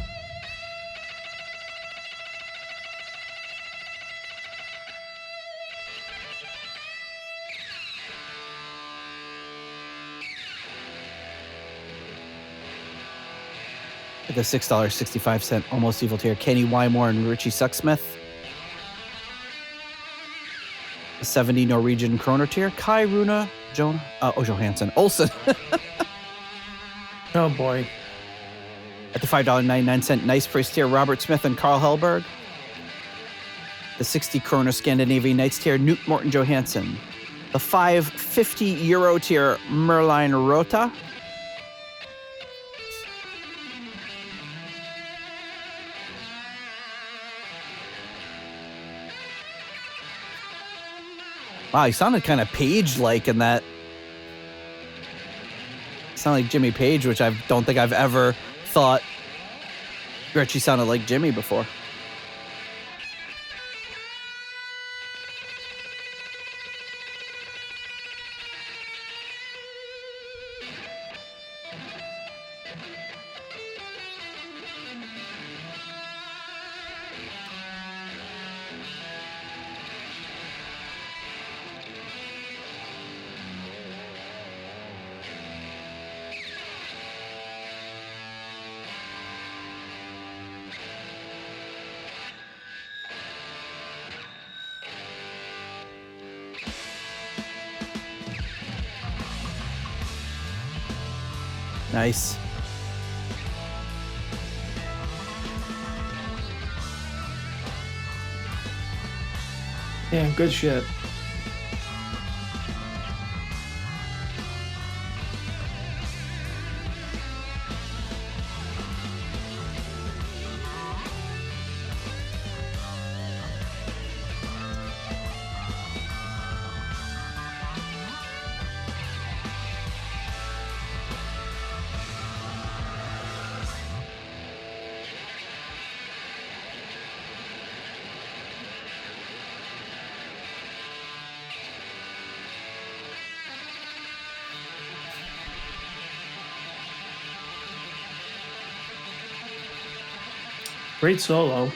The $6.65 Almost Evil tier, Kenny Wymore and Richie Sucksmith. The 70 Norwegian kroner tier, Kai Rune Johansson. Olsen. Oh boy. At the $5.99 Nice Price tier, Robert Smith and Carl Hellberg. The 60 kroner Scandinavian Nights tier, Knut Morten Johansson. The 550 euro tier, Merlin Rota. Wow, he sounded kind of Page-like in that. Sounded like Jimmy Page, which I don't think I've ever thought Gretschy sounded like Jimmy before. Nice. Yeah, good shit. Great solo.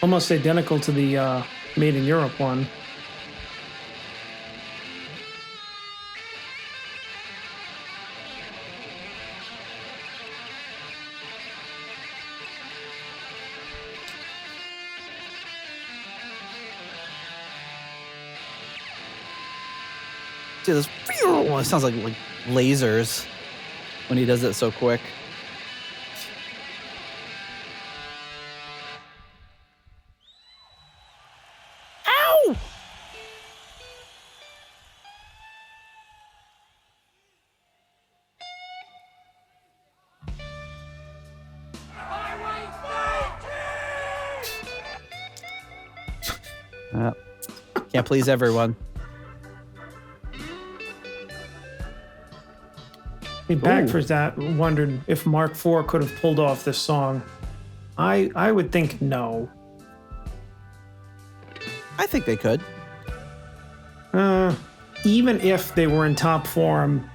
Almost identical to the Made in Europe one. See this? It sounds like lasers when he does it so quick. Can't please everyone. Me back for that wondered if Mark IV could have pulled off this song. I would think no. I think they could. Even if they were in top form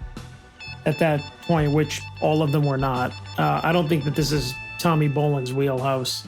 at that point, which all of them were not, I don't think that this is Tommy Bolin's wheelhouse.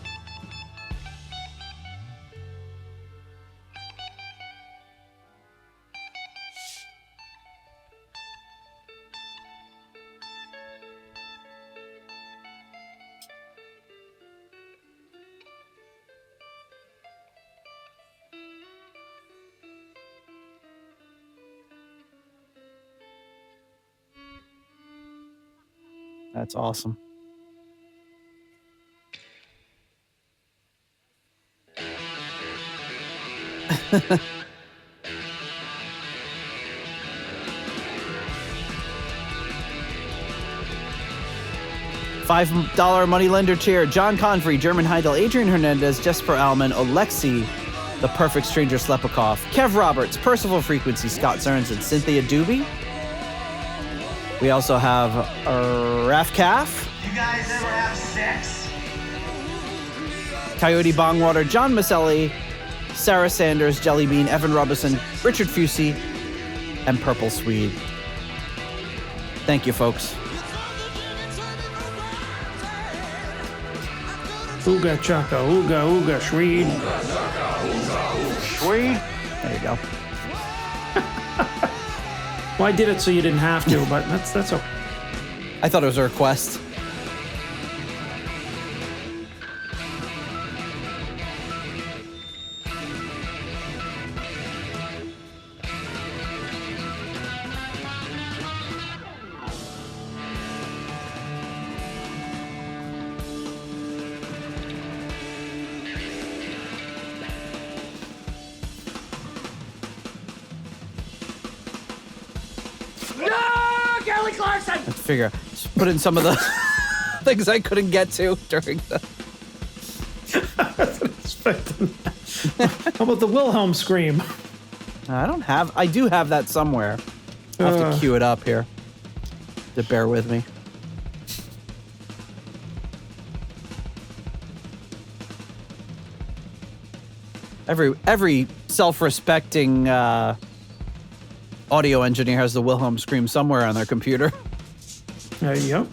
That's awesome. $5 moneylender tier, John Convery, German Heidel, Adrian Hernandez, Jesper Alman, Alexei, The Perfect Stranger Slepikov, Kev Roberts, Percival Frequency, Scott Zerns, and Cynthia Doobie. We also have Raf Calf. You guys ever have sex? Coyote Bongwater, John Maselli, Sarah Sanders, Jellybean, Evan Robinson, Richard Fusey, and Purple Swede. Thank you, folks. Ooga chaka, ooga ooga shweed. Sweet. There you go. Well, I did it so you didn't have to, but that's okay. I thought it was a request. Kelly Clarkson! Let's figure. Just put in some of the things I couldn't get to during the. How about the Wilhelm scream? I do have that somewhere. I'll have to cue it up here. To bear with me. Every self-respecting audio engineer has the Wilhelm scream somewhere on their computer. There you go.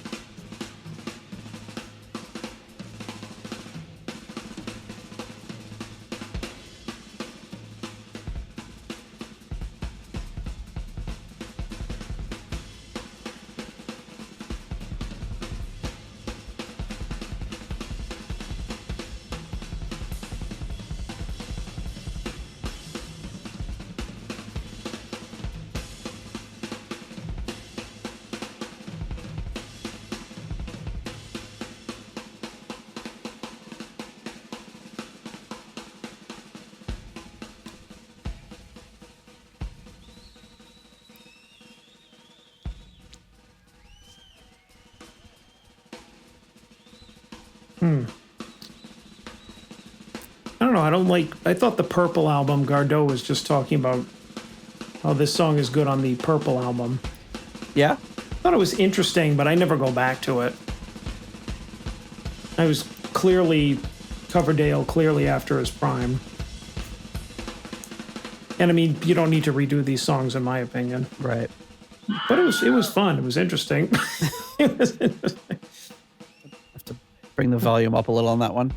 I don't know. I thought the Purple album, Gardot was just talking about how this song is good on the Purple album. Yeah? I thought it was interesting, but I never go back to it. I was Coverdale clearly after his prime. And I mean, you don't need to redo these songs, in my opinion. Right. But it was fun. It was interesting. It was interesting. Have to bring the volume up a little on that one.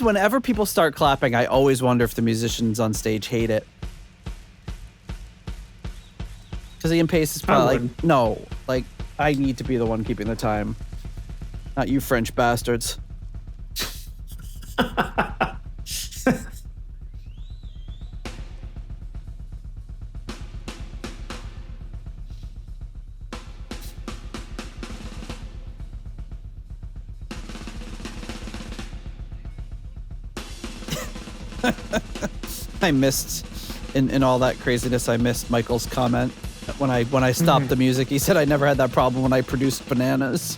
Whenever people start clapping, I always wonder if the musicians on stage hate it. Because Ian Pace is probably like, no, like, I need to be the one keeping the time. Not you French bastards. I missed in all that craziness. I missed Michael's comment when I stopped the music. He said I never had that problem when I produced bananas.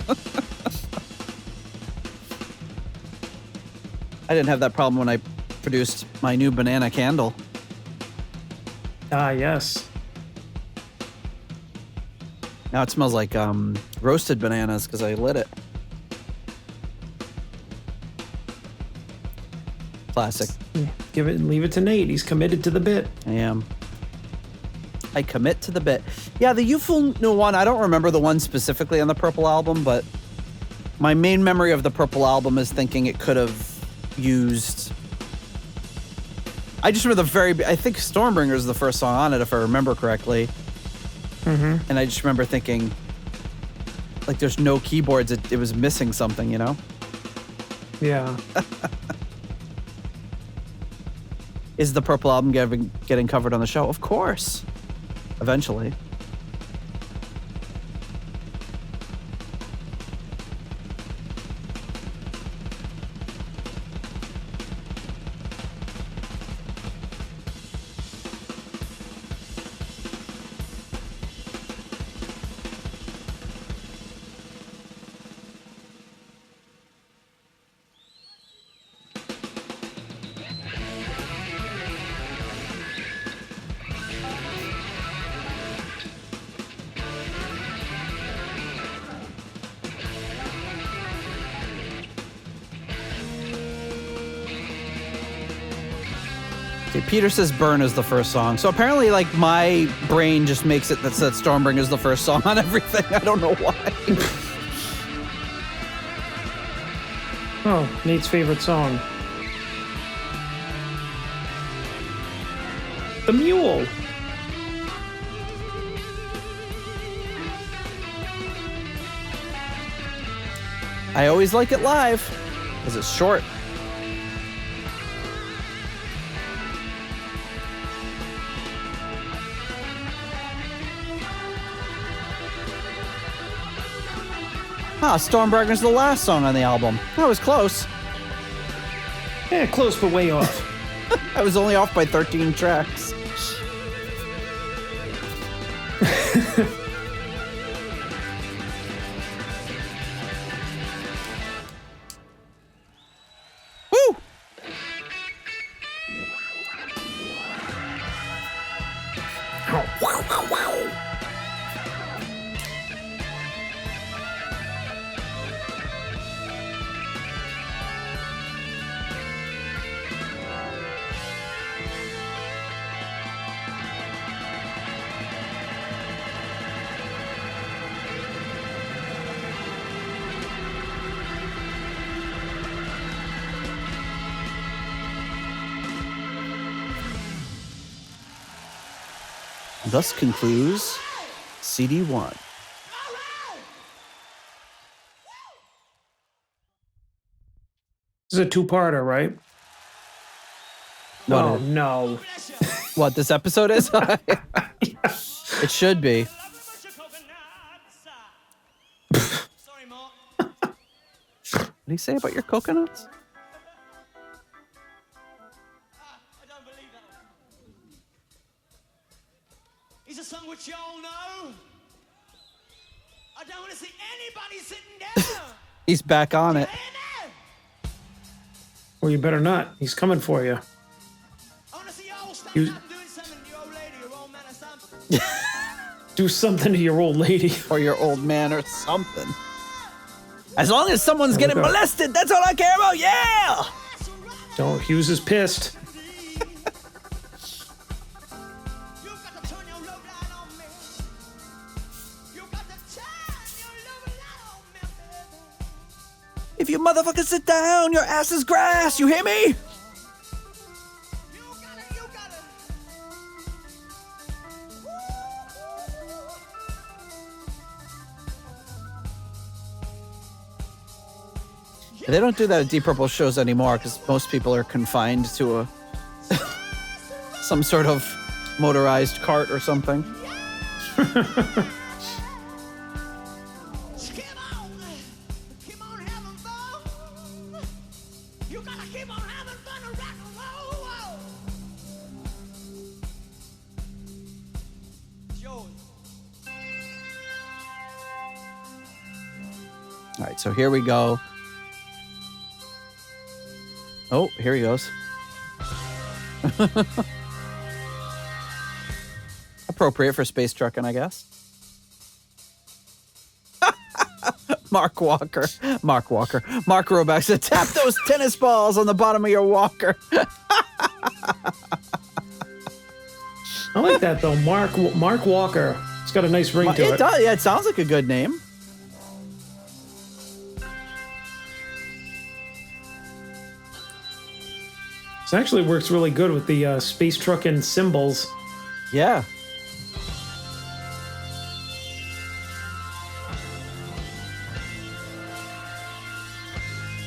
I didn't have that problem when I produced my new banana candle. Ah, yes. Now it smells like roasted bananas because I lit it. Classic. Leave it to Nate. He's committed to the bit. I am. I commit to the bit. Yeah, the Youthful New One, I don't remember the one specifically on the Purple album, but my main memory of the Purple album is thinking it could have used... I just remember I think Stormbringer is the first song on it, if I remember correctly. Mm-hmm. And I just remember thinking, like, there's no keyboards. It was missing something, you know? Yeah. Is the Purple album getting covered on the show? Of course. Eventually. Okay, Peter says Burn is the first song. So apparently, like, my brain just makes it that Stormbringer is the first song on everything. I don't know why. Oh, Nate's favorite song. The Mule. I always like it live because it's short. Stormbringer's the last song on the album. That was close. Yeah, close but way off. I was only off by 13 tracks. Woo! Thus concludes CD1. This is a two-parter, right? No, Oh, no. What, this episode is? It should be. Sorry, Mark. What did he say about your coconuts? I don't believe that. It's a song which you all know. I don't want to see anybody sitting down. He's back on You it. hear me? Well, you better not. He's coming for you. I want to see you all stand You- up and doing something to your old lady or old man or something. Do something to your old lady. Or your old man or something. As long as someone's There we getting go. molested, that's all I care about. Yeah! That's all right. Don't. Hughes is pissed. You got to turn your low light on me. You got to turn your low light on me, baby. If you motherfuckers sit down, your ass is grass. You hear me? You got it, you got it. They don't do that at Deep Purple shows anymore because most people are confined to a some sort of motorized cart or something. Come on. Keep on having fun. You got to keep on having fun and rock and roll. Joey. All right, so here we go. Oh, here he goes. Appropriate for space trucking, I guess. Mark Walker. Mark Roback said, tap those tennis balls on the bottom of your walker. I like that though. Mark Walker. It's got a nice ring to It it. does. Yeah, it sounds like a good name. This actually works really good with the space trucking symbols. Yeah.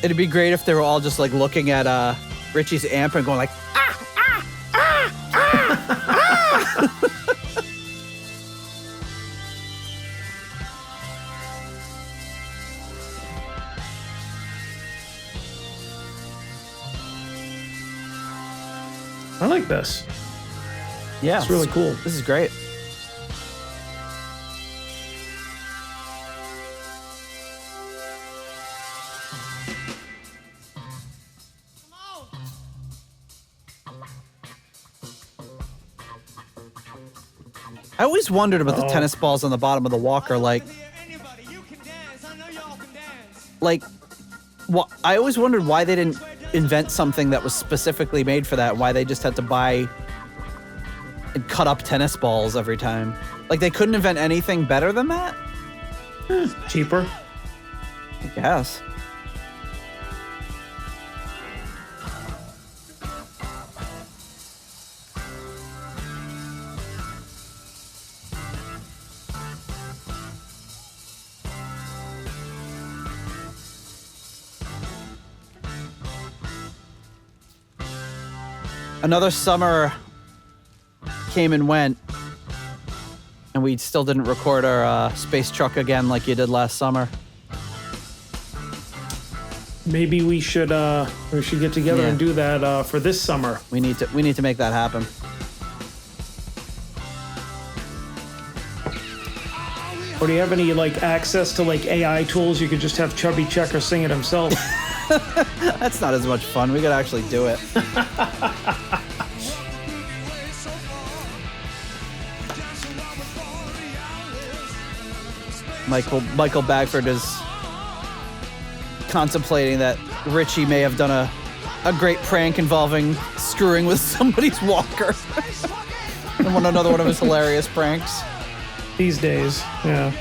It'd be great if they were all just like looking at Richie's amp and going like, I like this. yeah, It's really cool. This is great. Come on. I always wondered about the Uh-oh. tennis balls on the bottom of the walker. Like, Anybody, you can dance. I know y'all can dance. I always wondered why they didn't invent something that was specifically made for that. Why they just had to buy and cut up tennis balls every time. Like they couldn't invent anything better than that? Cheaper. I guess. Another summer came and went, and we still didn't record our space truck again like you did last summer. Maybe we should get together and do that for this summer. We need to make that happen. Or do you have any like access to like AI tools? You could just have Chubby Checker sing it himself. That's not as much fun. We gotta actually do it. Michael Bagford is contemplating that Richie may have done a great prank involving screwing with somebody's walker. And another one of his hilarious pranks. These days, yeah.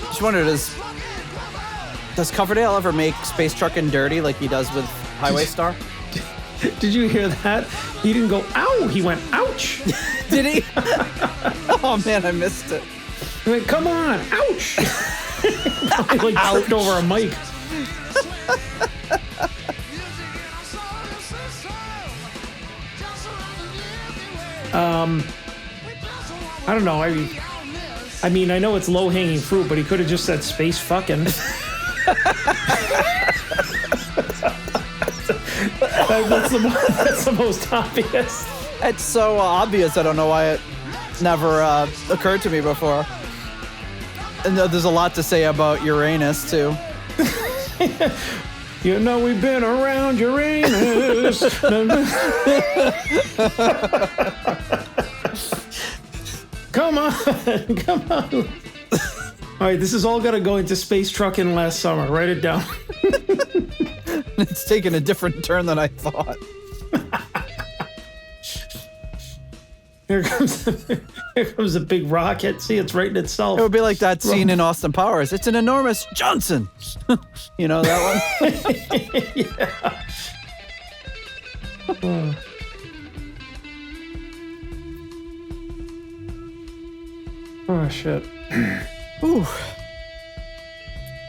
Just wondered, does Coverdale ever make Space Truckin' dirty like he does with Highway Star? Did you hear that? He didn't go, ow! He went, ouch! Did he? Oh man, I missed it. He went, come on, ouch! Probably like tripped over a mic. I don't know. I mean, I know it's low-hanging fruit, but he could have just said space fucking. That's the most obvious. It's so obvious. I don't know why it never occurred to me before. And there's a lot to say about Uranus too. You know we've been around Uranus. Come on, come on. All right, this is all got to go into Space Truckin' last summer. Write it down. It's taken a different turn than I thought. Here comes a big rocket. See, it's writing itself. It would be like that scene in Austin Powers. It's an enormous Johnson. You know that one? Yeah. Oh, shit. Ooh.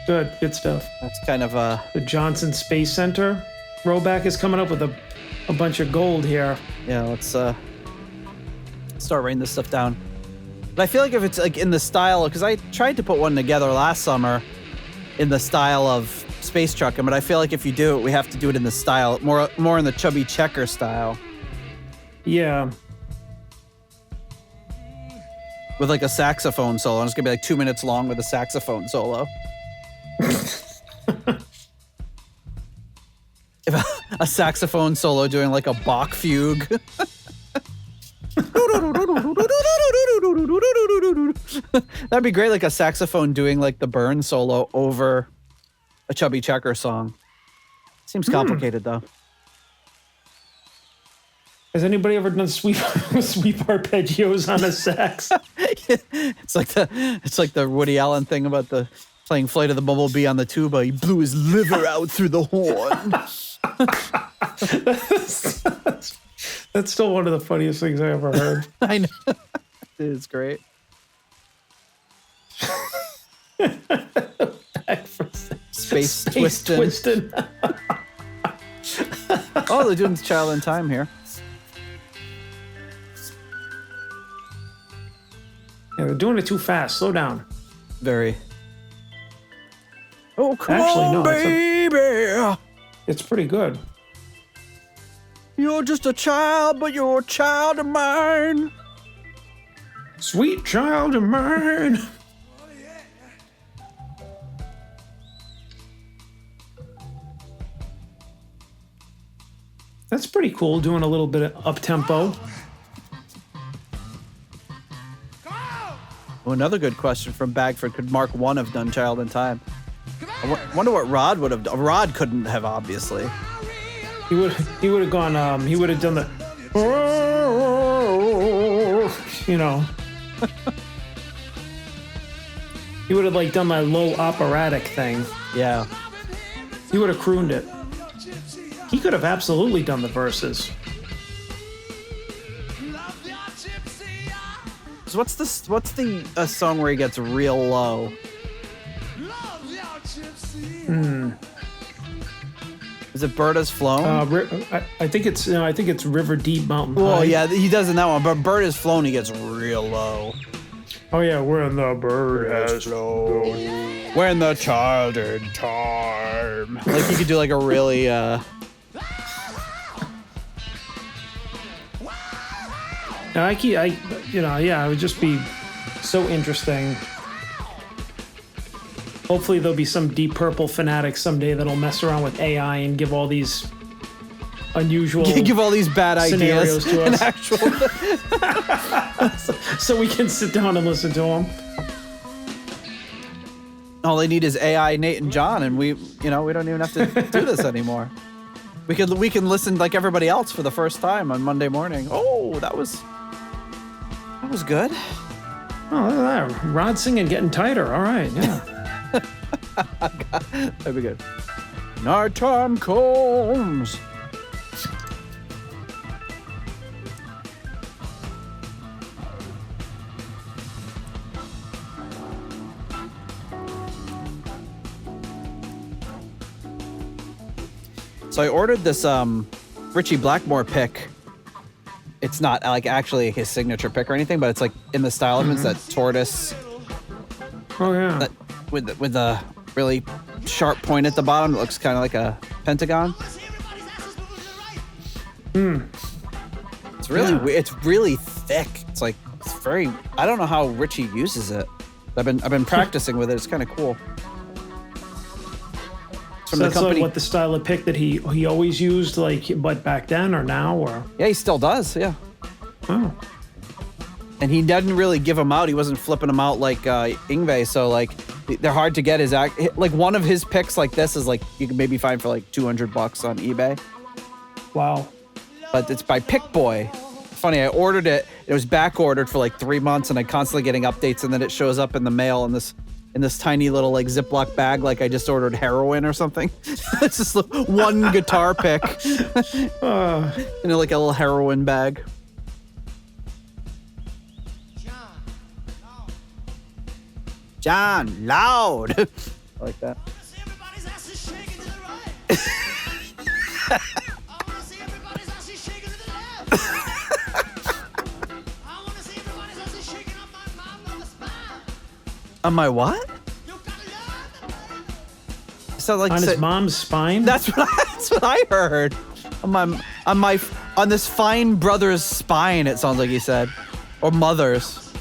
Good stuff. That's kind of The Johnson Space Center. Roback is coming up with a bunch of gold here. Yeah, let's start writing this stuff down. But I feel like if it's like in the style, because I tried to put one together last summer in the style of Space Truckin', but I feel like if you do it, we have to do it in the style, more in the Chubby Checker style. Yeah. With like a saxophone solo. And it's gonna be like 2 minutes long with a saxophone solo. A saxophone solo doing like a Bach fugue. That'd be great, like a saxophone doing like the Burn solo over a Chubby Checker song. Seems complicated though. Has anybody ever done sweep arpeggios on a sax? It's like the Woody Allen thing about the playing Flight of the Bumblebee on the tuba. He blew his liver out through the horn. That's still one of the funniest things I ever heard. I know. It's great. Space twisting. Oh, they're doing Child in Time here. Yeah, they're doing it too fast. Slow down. Very. Oh, come Actually, on, no, baby. It's pretty good. You're just a child, but you're a child of mine. Sweet child of mine. That's pretty cool, doing a little bit of up-tempo. Oh, another good question from Bagford. Could Mark 1 have done Child in Time? I wonder what Rod would have done. Rod couldn't have, obviously. He would have gone, he would have done the, you know. He would have, like, done that low operatic thing. Yeah. He would have crooned it. He could have absolutely done the verses. So what's the song where he gets real low? Is it Berta's Flown? I think it's River Deep Mountain High. Well, yeah, he does in that one, but Berta's Flown, he gets real low. Oh yeah, when the bird has flown. When the child in time. Like you could do like a really it would just be so interesting. Hopefully there'll be some Deep Purple fanatic someday that'll mess around with AI and give all these unusual give all these bad ideas to us. Actual so we can sit down and listen to them. All they need is AI, Nate and John, and we don't even have to do this anymore. We can listen like everybody else for the first time on Monday morning. Oh, that was good. Oh, look at that. Rod singing getting tighter. All right, yeah. That'd be good. Nighttime comes. So I ordered this Richie Blackmore pick. It's not like actually his signature pick or anything, but it's like in the style of him. It's that tortoise. Oh yeah. That, with the really sharp point at the bottom. It looks kind of like a pentagon. It's really it's really thick. It's like it's very. I don't know how Richie uses it. I've been practicing with it. It's kind of cool. So that's like what the style of pick that he always used, like, but back then or now or? Yeah, he still does. Yeah. Oh. And he didn't really give them out. He wasn't flipping them out like Yngwie. So like they're hard to get. Like one of his picks like this is like you can maybe find for like $200 on eBay. Wow. But it's by Pick Boy. Funny, I ordered it. It was back ordered for like 3 months, and I'm constantly getting updates, and then it shows up in the mail in this tiny little like Ziploc bag, like I just ordered heroin or something. It's just one guitar pick in like a little heroin bag. John, loud. I like that. On my what? So like on his mom's spine? That's what I heard. On this fine brother's spine, it sounds like he said. Or mother's.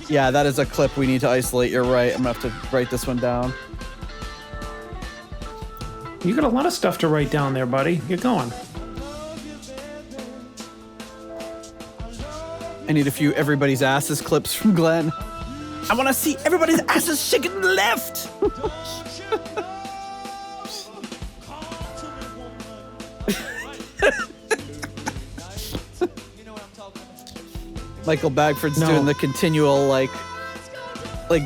Yeah, that is a clip we need to isolate. You're right. I'm gonna have to write this one down. You got a lot of stuff to write down there, buddy. Get going. I need a few everybody's asses clips from Glenn. I want to see everybody's asses shaking to the left. Michael Bagford's doing the continual like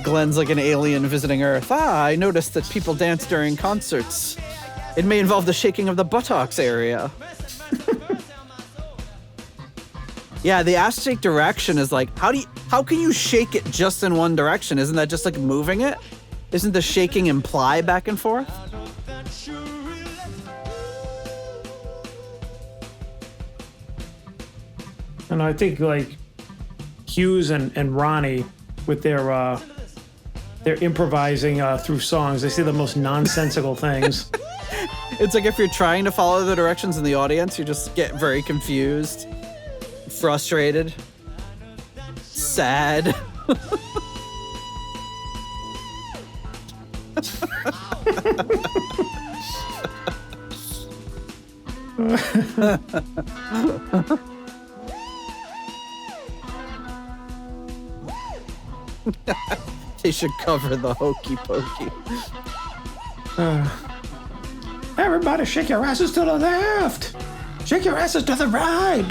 Glenn's like an alien visiting Earth. I noticed that people dance during concerts. It may involve the shaking of the buttocks area. Yeah, the ass shake direction is like, how can you shake it just in one direction? Isn't that just like moving it? Isn't the shaking imply back and forth? And I think like Hughes and Ronnie with their improvising through songs, they say the most nonsensical things. It's like if you're trying to follow the directions in the audience, you just get very confused, frustrated, sad. They should cover the Hokey Pokey. Everybody shake your asses to the left. Shake your asses to the right.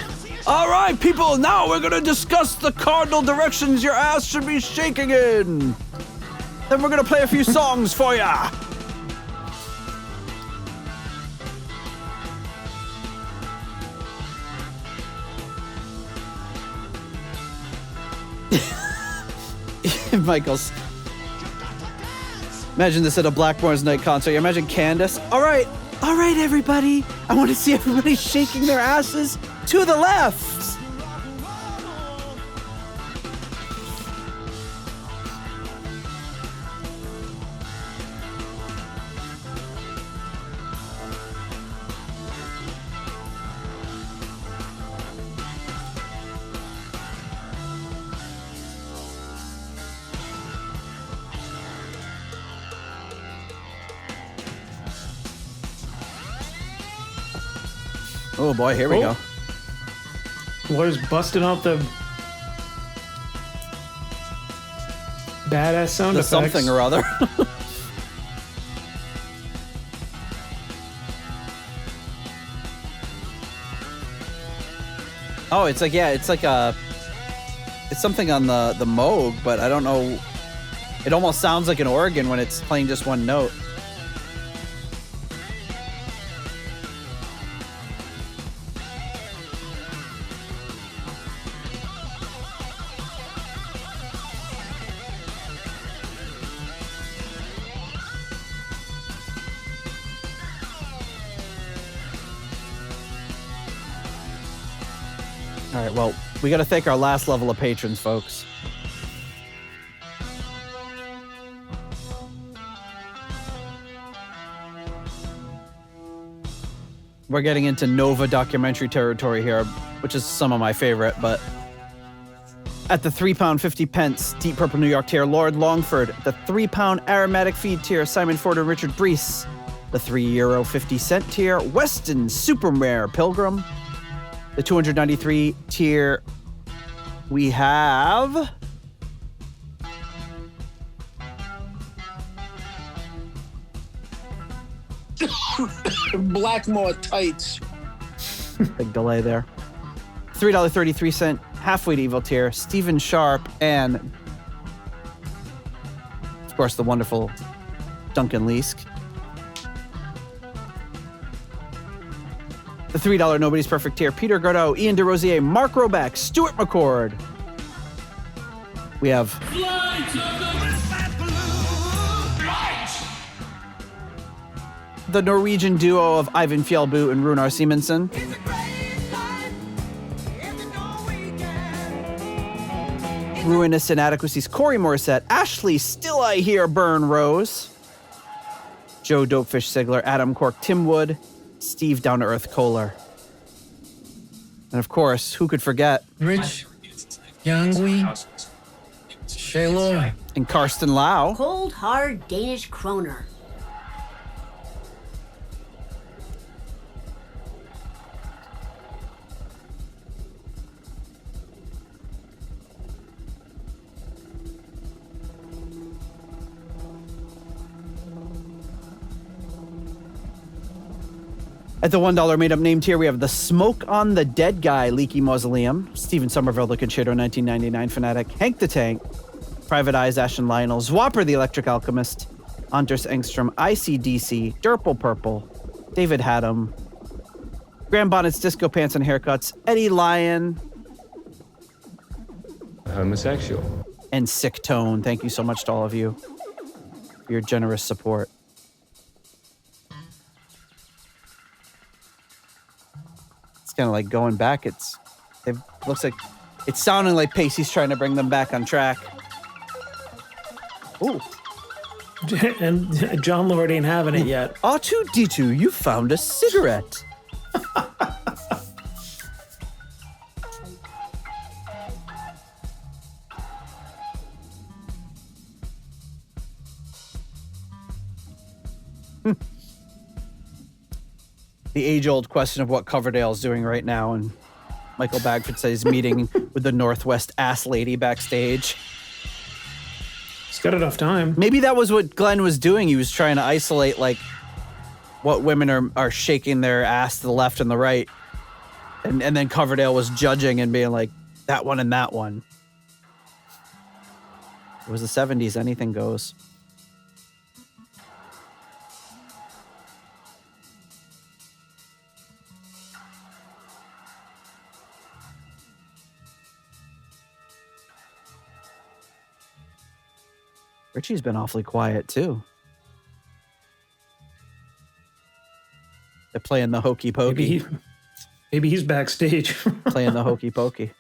All right, people, now we're going to discuss the cardinal directions your ass should be shaking in. Then we're going to play a few songs for ya. Michael's. Imagine this at a Blackmore's Night concert. Imagine Candace. All right, everybody. I want to see everybody shaking their asses to the left. Oh boy, here we go. Lawyer's busting out the badass sound The effects. something or other. Oh, it's like, yeah, it's like it's something on the Moog, but I don't know. It almost sounds like an organ when it's playing just one note. All right, well, we got to thank our last level of patrons, folks. We're getting into Nova documentary territory here, which is some of my favorite, but at the £3.50 Deep Purple New York tier, Lord Longford. The £3 Aromatic Feed tier, Simon Ford and Richard Brees. The €3.50 tier, Weston Super Rare Pilgrim. The 293 tier, we have Blackmore tights. big delay there. $3.33 halfway to evil tier, Stephen Sharp, and of course the wonderful Duncan Leask. The $3 Nobody's Perfect tier, Peter Gardeau, Ian DeRosier, Mark Roback, Stuart McCord. We have the Norwegian duo of Ivan Fjellbu and Runar Simonsen. Ruinous Inadequacies, Corey Morissette, Ashley Still I Hear Burn Rose, Joe Dopefish Sigler, Adam Cork, Tim Wood, Steve Down to Earth Kohler. And of course, who could forget? Rich, Yangui, Shaylor, And Karsten Lau. Cold, hard Danish kroner. At the $1 made-up name tier, we have the Smoke on the Dead Guy, Leaky Mausoleum, Stephen Somerville, the Concerto 1999 Fanatic, Hank the Tank, Private Eyes, Ashton Lionel, Zwapper, the Electric Alchemist, Anders Engstrom, ICDC, Durple Purple, David Haddam, Graham Bonnet's Disco Pants and Haircuts, Eddie Lyon, homosexual, and Sick Tone. Thank you so much to all of you for your generous support. Kind of like going back. It looks like it's sounding like Pacey's trying to bring them back on track. Ooh, And John Lord ain't having it yet. R2-D2, you found a cigarette. The age-old question of what Coverdale's doing right now, and Michael Bagford says he's meeting with the Northwest ass lady backstage. He's got enough time. Maybe that was what Glenn was doing. He was trying to isolate, like, what women are shaking their ass to the left and the right. And then Coverdale was judging and being like, that one and that one. It was the 70s. Anything goes. Richie's been awfully quiet, too. They're playing the hokey pokey. Maybe he's backstage. Playing the hokey pokey.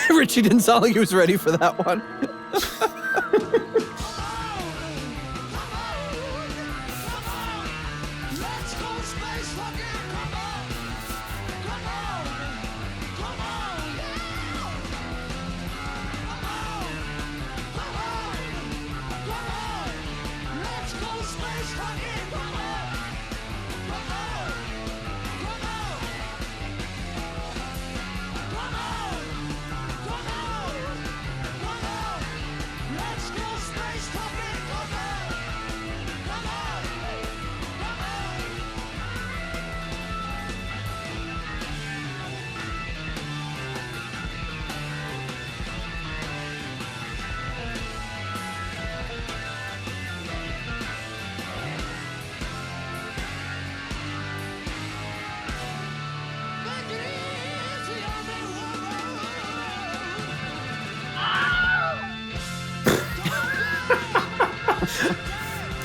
Richie didn't sound like he was ready for that one.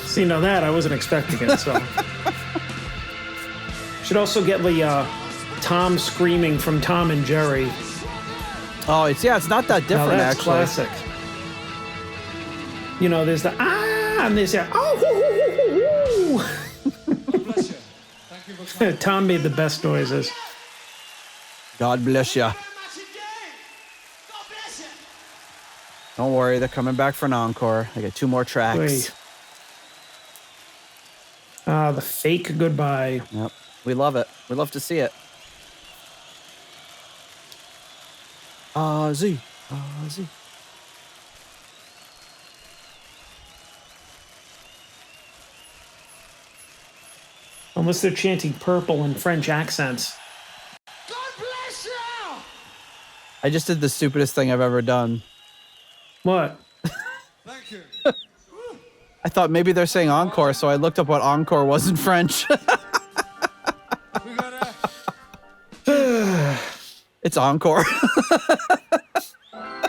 See, now that I wasn't expecting it, so. Should also get the Tom screaming from Tom and Jerry. Oh, it's not that different, that's actually. Classic. You know, there's the and there's the oh. Bless you. Thank you for coming. Tom made the best noises. God bless you. Don't worry, they're coming back for an encore. I got 2 more tracks. Wait. The fake goodbye. Yep. We love it. We love to see it. Ozzy. Ozzy. Unless they're chanting purple in French accents. God bless you! I just did the stupidest thing I've ever done. What? Thank you. I thought maybe they're saying encore, so I looked up what encore was in French. We gotta, It's encore. we're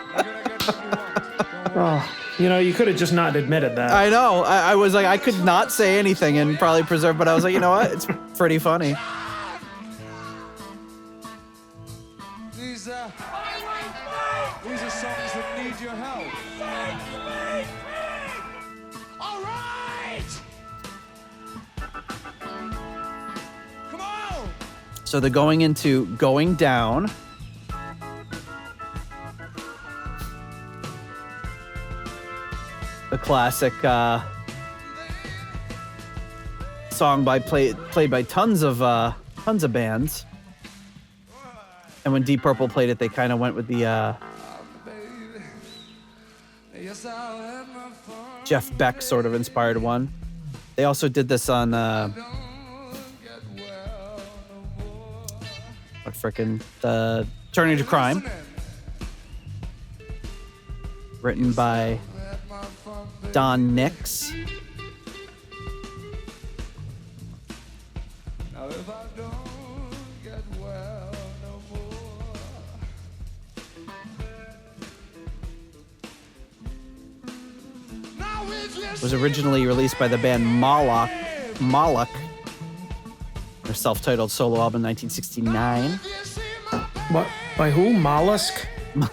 gonna get what you want. Don't worry. Oh, you know, you could have just not admitted that. I know. I was like, I could not say anything and probably preserve, but I was like, you know what? It's pretty funny. These are songs that need your help. All right! Come on! So they're going into Going Down. The classic song played by tons of bands. And when Deep Purple played it, they kind of went with the Yes, I'll have my fun. Jeff Beck sort of inspired one. They also did this on Don't get well no more. what frickin' the Turning to Crime, Listening. written by Let my fun be. Don Nix. Now if I don't get well no more. Now if you Was originally released by the band Moloch Their self-titled solo album, 1969. What? By who? Mollusk?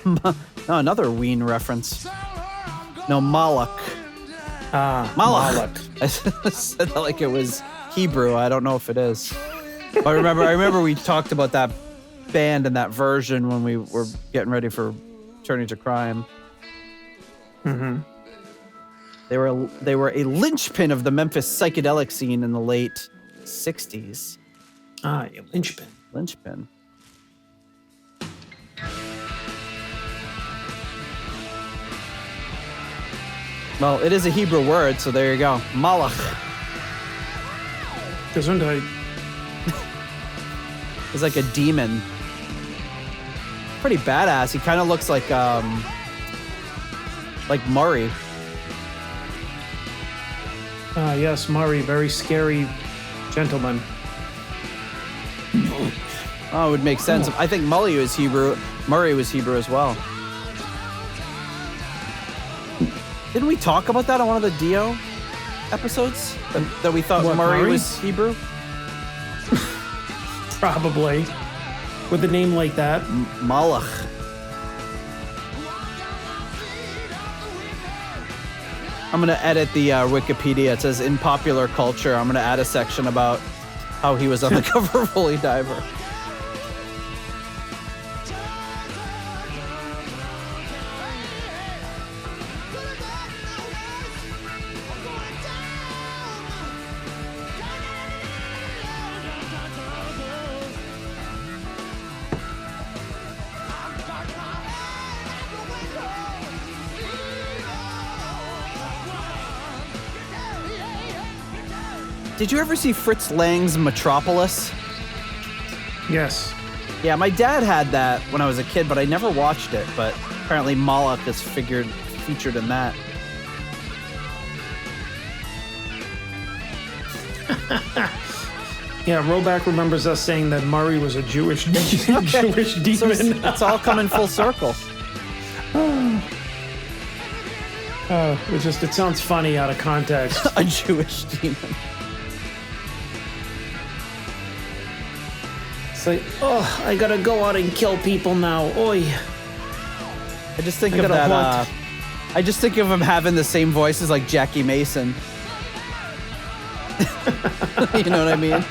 No, another Ween reference. No, Moloch. Moloch. I said that like it was Hebrew. I don't know if it is. But I remember we talked about that band and that version when we were getting ready for Turning to Crime. Mm-hmm. They were a linchpin of the Memphis psychedelic scene in the late 60s. Ah, yeah, linchpin. Linchpin. Well, it is a Hebrew word, so there you go. Malach. Gesundheit. He's like a demon. Pretty badass. He kind of looks like Murray. Yes, Murray, very scary gentleman. Oh, it would make sense. I think Murray was Hebrew. Murray was Hebrew as well. Didn't we talk about that on one of the Dio episodes? That we thought Murray was Hebrew? Probably. With a name like that. Malach. I'm going to edit the Wikipedia. It says, in popular culture, I'm going to add a section about how he was on the cover of Holy Diver. Did you ever see Fritz Lang's Metropolis? Yes. Yeah, my dad had that when I was a kid, but I never watched it. But apparently Moloch is featured in that. Yeah, Roback remembers us saying that Murray was a Jewish demon. So it's all coming full circle. It sounds funny out of context. A Jewish demon. It's like, oh, I gotta go out and kill people now. Oi. I just think of that. I just think of him having the same voice as like Jackie Mason. You know what I mean?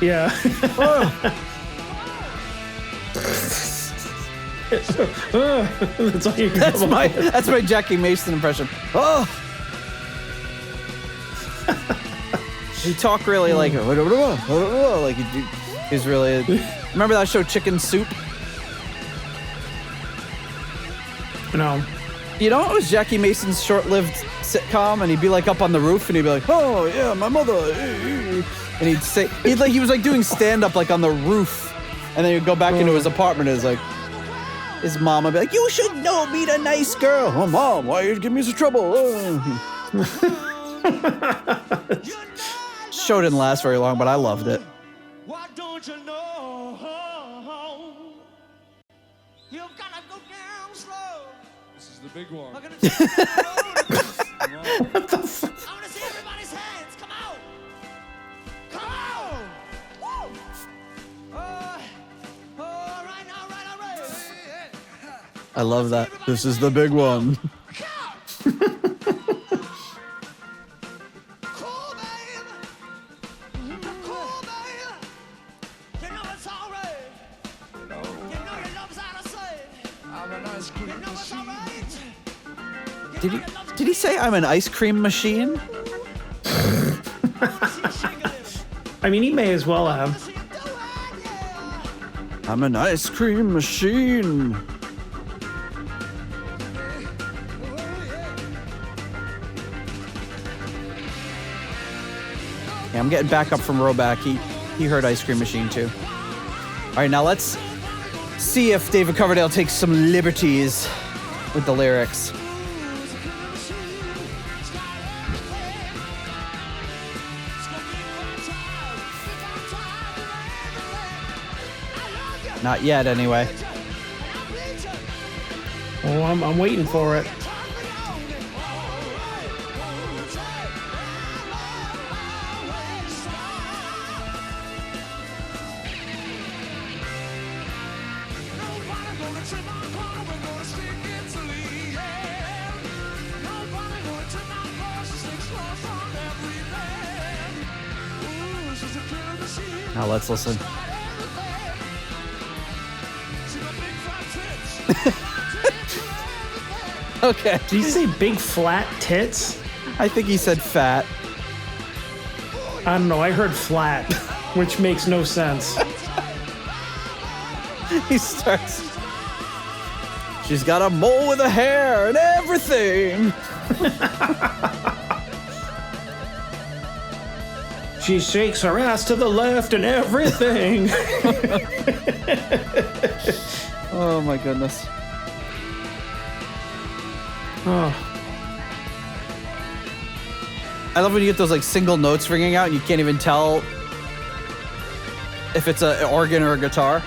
Yeah. That's all you can That's my Jackie Mason impression. Oh. He talked really like he's really. Remember that show Chicken Soup? No. You know, it was Jackie Mason's short-lived sitcom, and he'd be like up on the roof, and he'd be like, "Oh yeah, my mother," and he'd say he was like doing stand-up like on the roof, and then he'd go back into his apartment. And it's like his mom would be like, "You should know me, a nice girl." "Oh, Mom, why you give me some trouble?" Show didn't last very long, but I loved it. Why don't you know? You've gotta go down slow. This is the big one. What the fuck? I wanna see everybody's hands. Come on. Come on. Woo. All right. I love that. This is the big one. Did he say I'm an ice cream machine? I mean, he may as well have. I'm an ice cream machine. Yeah, I'm getting back up from Roback. He heard Ice Cream Machine too. All right, now let's see if David Coverdale takes some liberties with the lyrics. Not yet, anyway. Oh, I'm waiting for it. Now let's listen. Okay. Did he say big flat tits? I think he said fat. I don't know. I heard flat, which makes no sense. He starts. She's got a mole with a hair and everything. She shakes her ass to the left and everything. Oh my goodness. Oh. I love when you get those like single notes ringing out and you can't even tell if it's an organ or a guitar.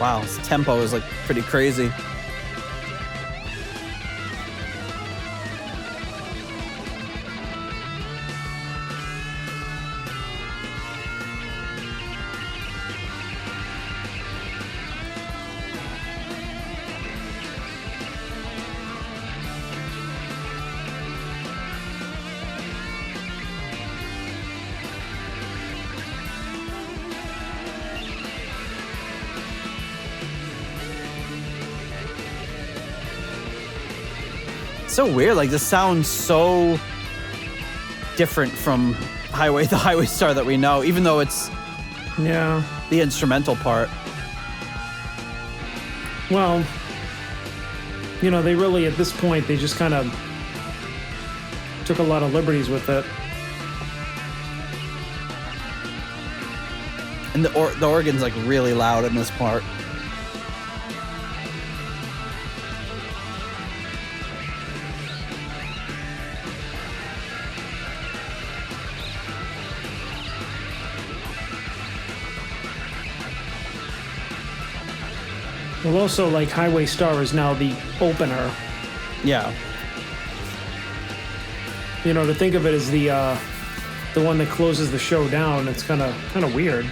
Wow, his tempo is like pretty crazy. So weird, like this sounds so different from the Highway Star that we know, even though it's Yeah. the instrumental part. Well, you know, they really, at this point, they just kind of took a lot of liberties with it. And the organ's like really loud in this part. Well, also, like, Highway Star is now the opener. Yeah. You know, to think of it as the one that closes the show down, it's kind of weird.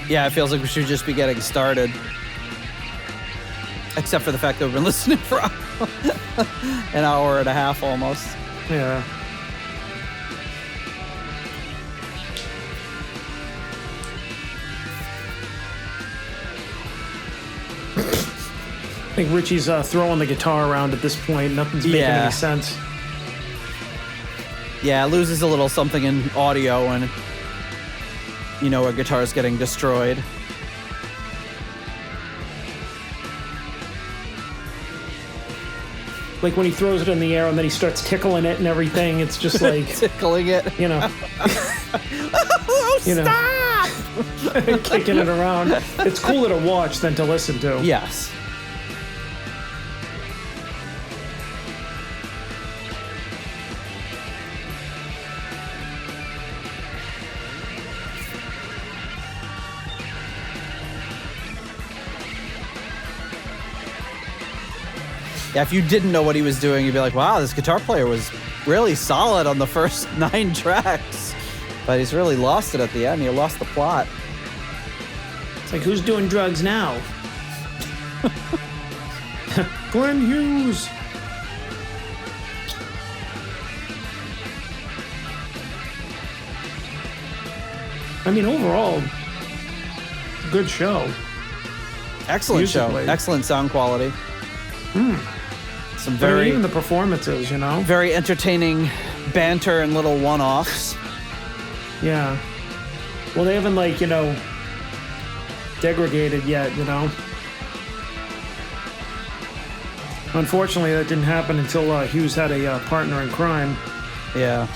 Yeah, it feels like we should just be getting started. Except for the fact that we've been listening for an hour and a half almost. Yeah. I think Richie's throwing the guitar around at this point. Nothing's making any sense. Yeah, it loses a little something in audio when, you know, a guitar is getting destroyed. Like when he throws it in the air and then he starts tickling it and everything. It's just like tickling it, you know. Oh, you know, stop! kicking it around. It's cooler to watch than to listen to. Yes. Yeah, if you didn't know what he was doing, you'd be like, wow, this guitar player was really solid on the first 9 tracks. But he's really lost it at the end. He lost the plot. It's like, who's doing drugs now? Glenn Hughes. I mean, overall, good show. Excellent Musically. show. Excellent sound quality. Some I very, mean, even the performances, you know? very entertaining banter and little one-offs. Yeah. Well, they haven't, like, you know, degraded yet, you know? Unfortunately, that didn't happen until Hughes had a partner in crime. Yeah.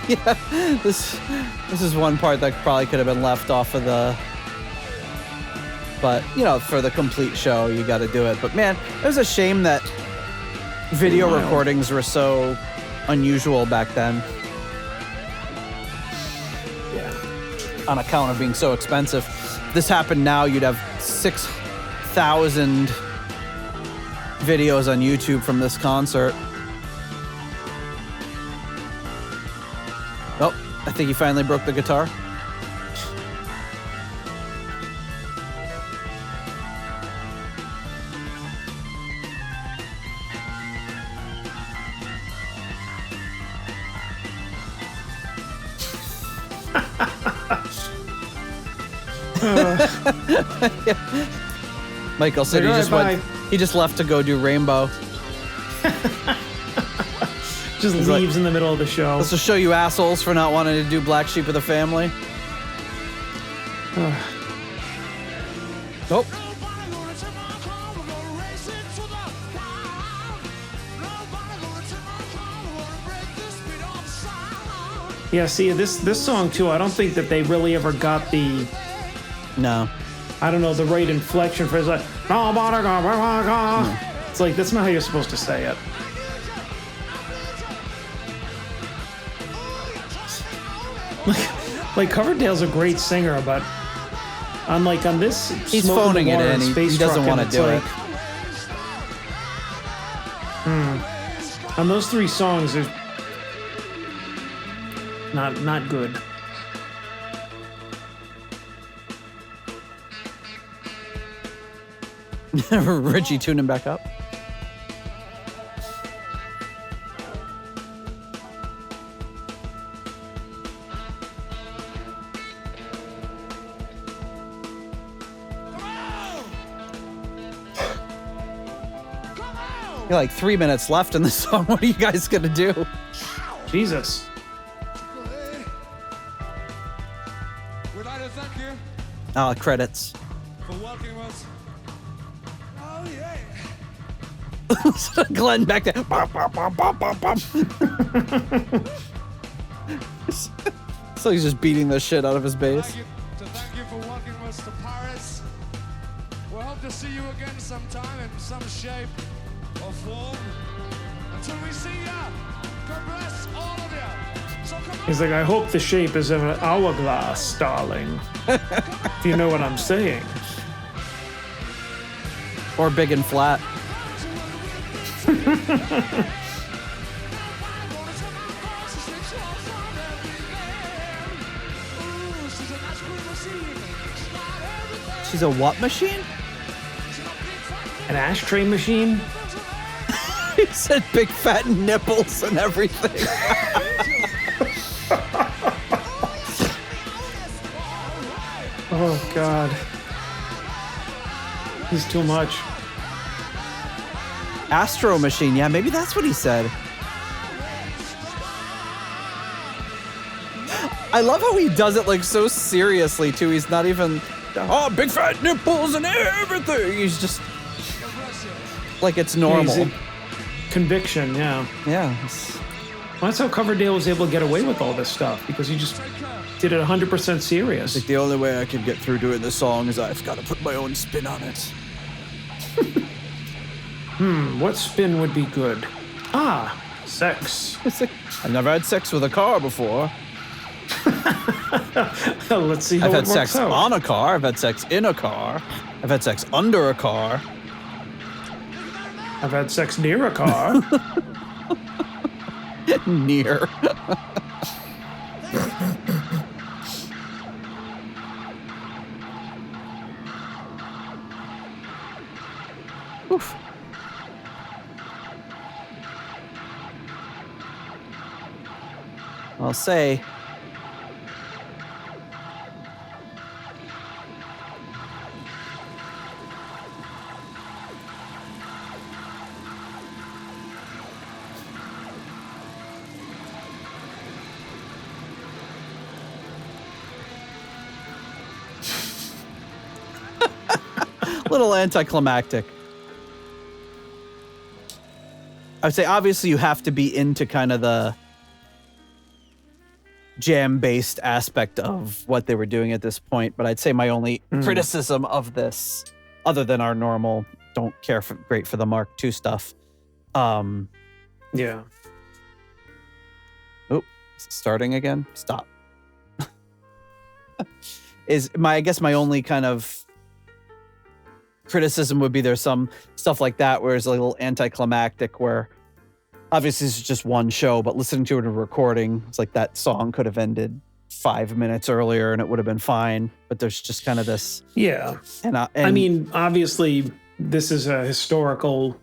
Yeah, this is one part that probably could have been left off of the But, you know, for the complete show, you got to do it. But man, it was a shame that video recordings were so unusual back then. Yeah. On account of being so expensive. If this happened now, you'd have 6,000 videos on YouTube from this concert. Oh, I think he finally broke the guitar. Michael said he just left to go do Rainbow. Just leaves in the middle of the show. Let's just show you assholes for not wanting to do Black Sheep of the Family. Nope. Yeah, see, this song too, I don't think that they really ever got the... No. I don't know, the right inflection for it. It's like... It's like, that's not how you're supposed to say it. Like Coverdale's a great singer, but on this, he's phoning it in. He doesn't want to do it. On those three songs, there's not good. Richie tuning back up. You're like 3 minutes left in the song. What are you guys gonna do? Jesus. We'd like to thank you Credits. for working with us. Oh yeah. Glenn back there. So he's just beating the shit out of his bass. Thank you for working with us to Paris. We'll hope to see you again sometime in some shape or form. Until we see ya, God bless all of you. So come on. He's like, I hope the shape is of an hourglass, darling. If you know what I'm saying. Or big and flat. She's a what machine? An ashtray machine? He said big fat nipples and everything. Oh, God. He's too much. Astro machine. Yeah, maybe that's what he said. I love how he does it like so seriously too. He's not even, oh, big fat nipples and everything. He's just like it's normal. Conviction, yeah. Yeah. Well, that's how Coverdale was able to get away with all this stuff, because he just did it 100% serious. Like the only way I can get through doing this song is I've got to put my own spin on it. What spin would be good? Ah, sex. It's like, I've never had sex with a car before. Let's see how I've it had works sex out. on a car. I've had sex in a car. I've had sex under a car. I've had sex near a car. Near. Oof. I'll say. Little anticlimactic. I would say obviously you have to be into kind of the jam-based aspect of what they were doing at this point. But I'd say my only criticism of this, other than our normal don't care great for the Mark II stuff. Yeah. Oh, is it starting again? Stop. I guess my only kind of criticism would be there's some stuff like that where it's a little anticlimactic, where obviously this is just one show, but listening to it in a recording, it's like that song could have ended 5 minutes earlier and it would have been fine. But there's just kind of this. Yeah. And I mean, obviously this is a historical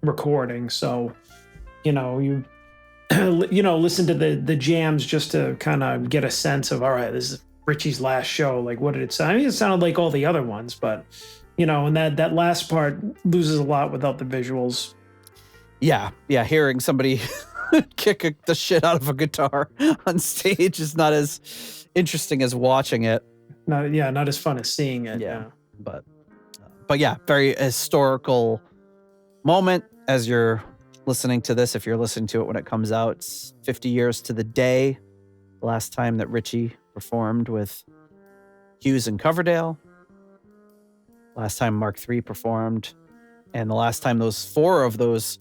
recording, so you listen to the jams just to kind of get a sense of, all right, this is Richie's last show. Like, what did it sound? I mean, it sounded like all the other ones, but and that last part loses a lot without the visuals. Yeah, hearing somebody kick the shit out of a guitar on stage is not as interesting as watching it. Not as fun as seeing it. Yeah. But yeah, very historical moment as you're listening to this. If you're listening to it when it comes out, it's 50 years to the day, the last time that Richie performed with Hughes and Coverdale, last time Mark III performed, and the last time those 4 of those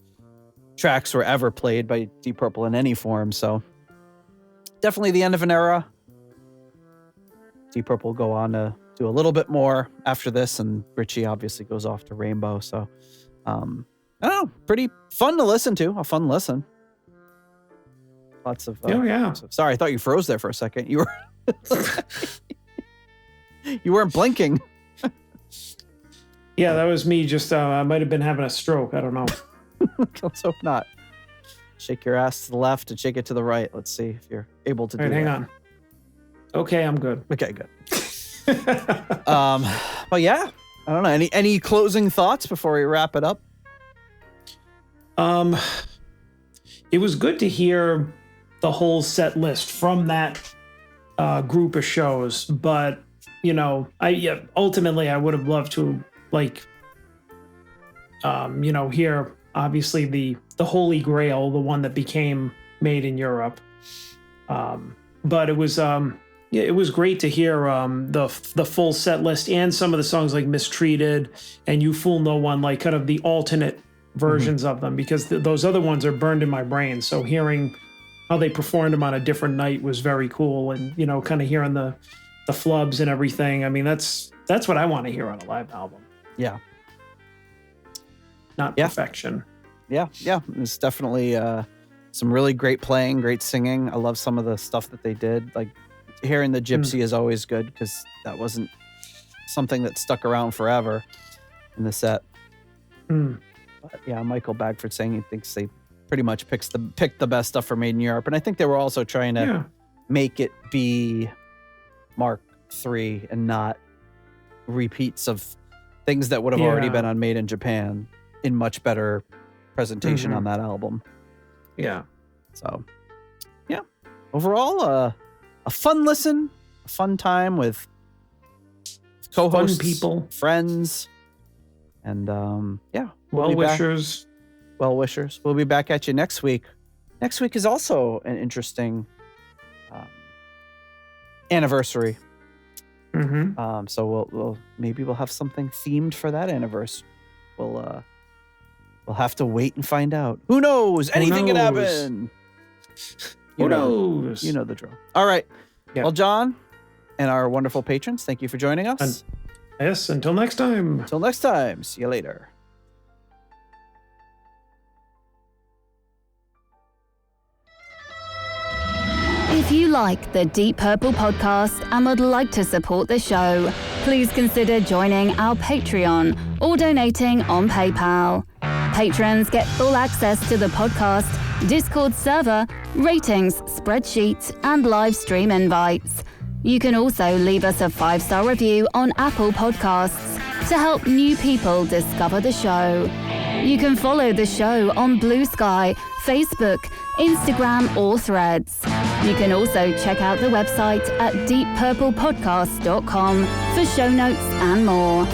tracks were ever played by Deep Purple in any form. So definitely the end of an era. Deep Purple go on to do a little bit more after this, and Richie obviously goes off to Rainbow. So I don't know, pretty fun to listen to. A fun listen. Lots of sorry, I thought you froze there for a second. You were you weren't blinking. Yeah, that was me. Just I might have been having a stroke. I don't know. Let's hope not. Shake your ass to the left and shake it to the right. Let's see if you're able to do that. Hang on. Okay, I'm good. Okay, good. But yeah, I don't know. Any closing thoughts before we wrap it up? It was good to hear the whole set list from that group of shows, but ultimately I would have loved to hear obviously the Holy Grail, the one that became Made in Europe. But it was great to hear the full set list and some of the songs like Mistreated and You Fool No One, like kind of the alternate versions of them, because those other ones are burned in my brain. So hearing how they performed them on a different night was very cool, and kind of hearing the flubs and everything. I mean, that's what I want to hear on a live album. Yeah. Not perfection. Yeah. It's definitely some really great playing, great singing. I love some of the stuff that they did. Like hearing the Gypsy is always good, because that wasn't something that stuck around forever in the set. But yeah, Michael Bagford saying he thinks they pretty much picked the best stuff for Made in Europe. And I think they were also trying to make it be Mark III and not repeats of things that would have already been on Made in Japan in much better presentation on that album. Yeah. So, yeah. Overall, a fun listen, a fun time with co-hosts, fun people, friends, and well-wishers. Well-wishers. We'll be back at you next week. Next week is also an interesting anniversary. So we'll have something themed for that anniversary. We'll have to wait and find out. Who knows? Anything can happen. Who knows? You know the drill. All right. Yeah. Well, John and our wonderful patrons, thank you for joining us. Yes, until next time. Until next time. See you later. If you like the Deep Purple podcast and would like to support the show, please consider joining our Patreon or donating on PayPal. Patrons get full access to the podcast, Discord server, ratings, spreadsheets, and live stream invites. You can also leave us a 5-star review on Apple Podcasts to help new people discover the show. You can follow the show on Blue Sky, Facebook, Instagram, or Threads. You can also check out the website at deeppurplepodcast.com for show notes and more.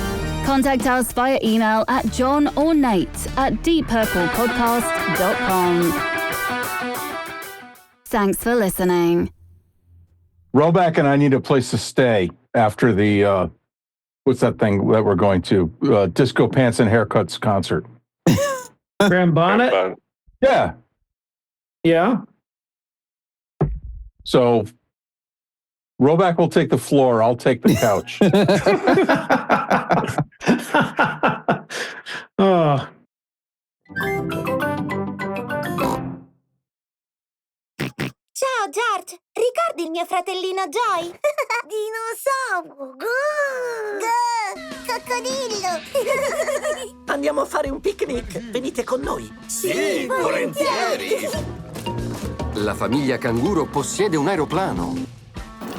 Contact us via email at John or Nate at deeppurplepodcast.com. Thanks for listening. Roback and I need a place to stay after the, what's that thing that we're going to? Disco Pants and Haircuts concert. Grand Bonnet? Yeah. Yeah. So Roback will take the floor. I'll take the couch. Oh. Ciao George, ricordi il mio fratellino Joy? Dinosauro! Coccodrillo! Andiamo a fare un picnic. Venite con noi. Sì, volentieri! La famiglia Canguro possiede un aeroplano.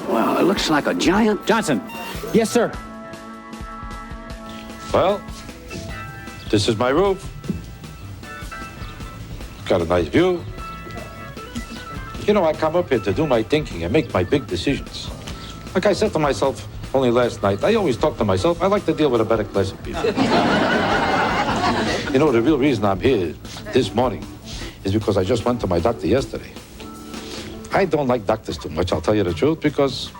Well, it looks like a giant... Johnson. Yes, sir. Well, this is my roof. Got a nice view. You know, I come up here to do my thinking and make my big decisions. Like I said to myself only last night, I always talk to myself, I like to deal with a better class of people. You know, the real reason I'm here this morning is because I just went to my doctor yesterday. I don't like doctors too much, I'll tell you the truth, because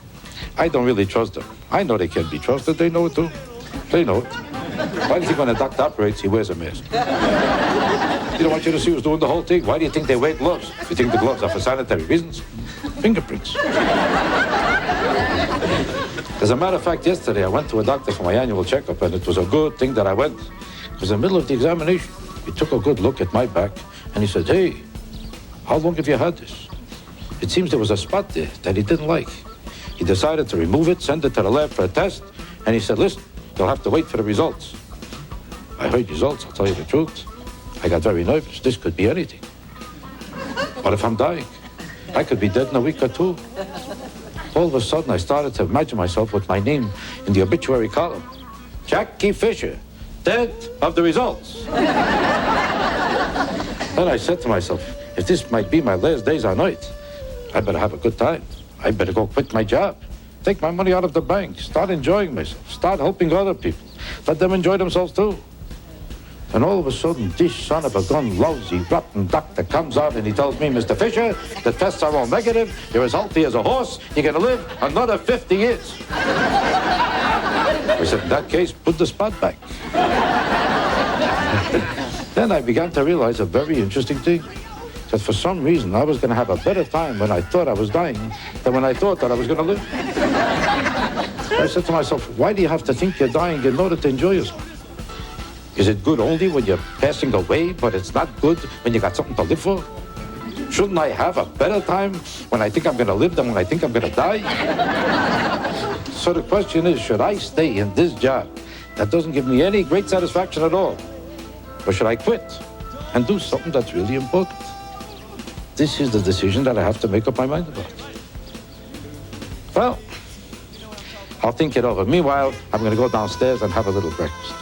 I don't really trust them. I know they can't be trusted, they know it too. They know it. Why do you think when a doctor operates, he wears a mask? You don't want you to see who's doing the whole thing. Why do you think they wear gloves? You think the gloves are for sanitary reasons? Fingerprints. As a matter of fact, yesterday I went to a doctor for my annual checkup, and it was a good thing that I went. Because in the middle of the examination, he took a good look at my back, and he said, "Hey, how long have you had this?" It seems there was a spot there that he didn't like. He decided to remove it, send it to the lab for a test, and he said, "Listen, you'll have to wait for the results." I heard results, I'll tell you the truth. I got very nervous. This could be anything. What if I'm dying? I could be dead in a week or two. All of a sudden, I started to imagine myself with my name in the obituary column. Jackie Fisher, dead of the results. Then I said to myself, if this might be my last days on earth, I better have a good time. I better go quit my job. Take my money out of the bank. Start enjoying myself. Start helping other people. Let them enjoy themselves too. And all of a sudden, this son of a gun, lousy, rotten doctor comes out and he tells me, "Mr. Fisher, the tests are all negative. You're as healthy as a horse. You're going to live another 50 years. I said, in that case, put the spot back. Then I began to realize a very interesting thing. That for some reason, I was going to have a better time when I thought I was dying than when I thought that I was going to live. I said to myself, why do you have to think you're dying in order to enjoy yourself? Is it good only when you're passing away, but it's not good when you got something to live for? Shouldn't I have a better time when I think I'm going to live than when I think I'm going to die? So the question is, should I stay in this job that doesn't give me any great satisfaction at all? Or should I quit and do something that's really important? This is the decision that I have to make up my mind about. Well, I'll think it over. Meanwhile, I'm going to go downstairs and have a little breakfast.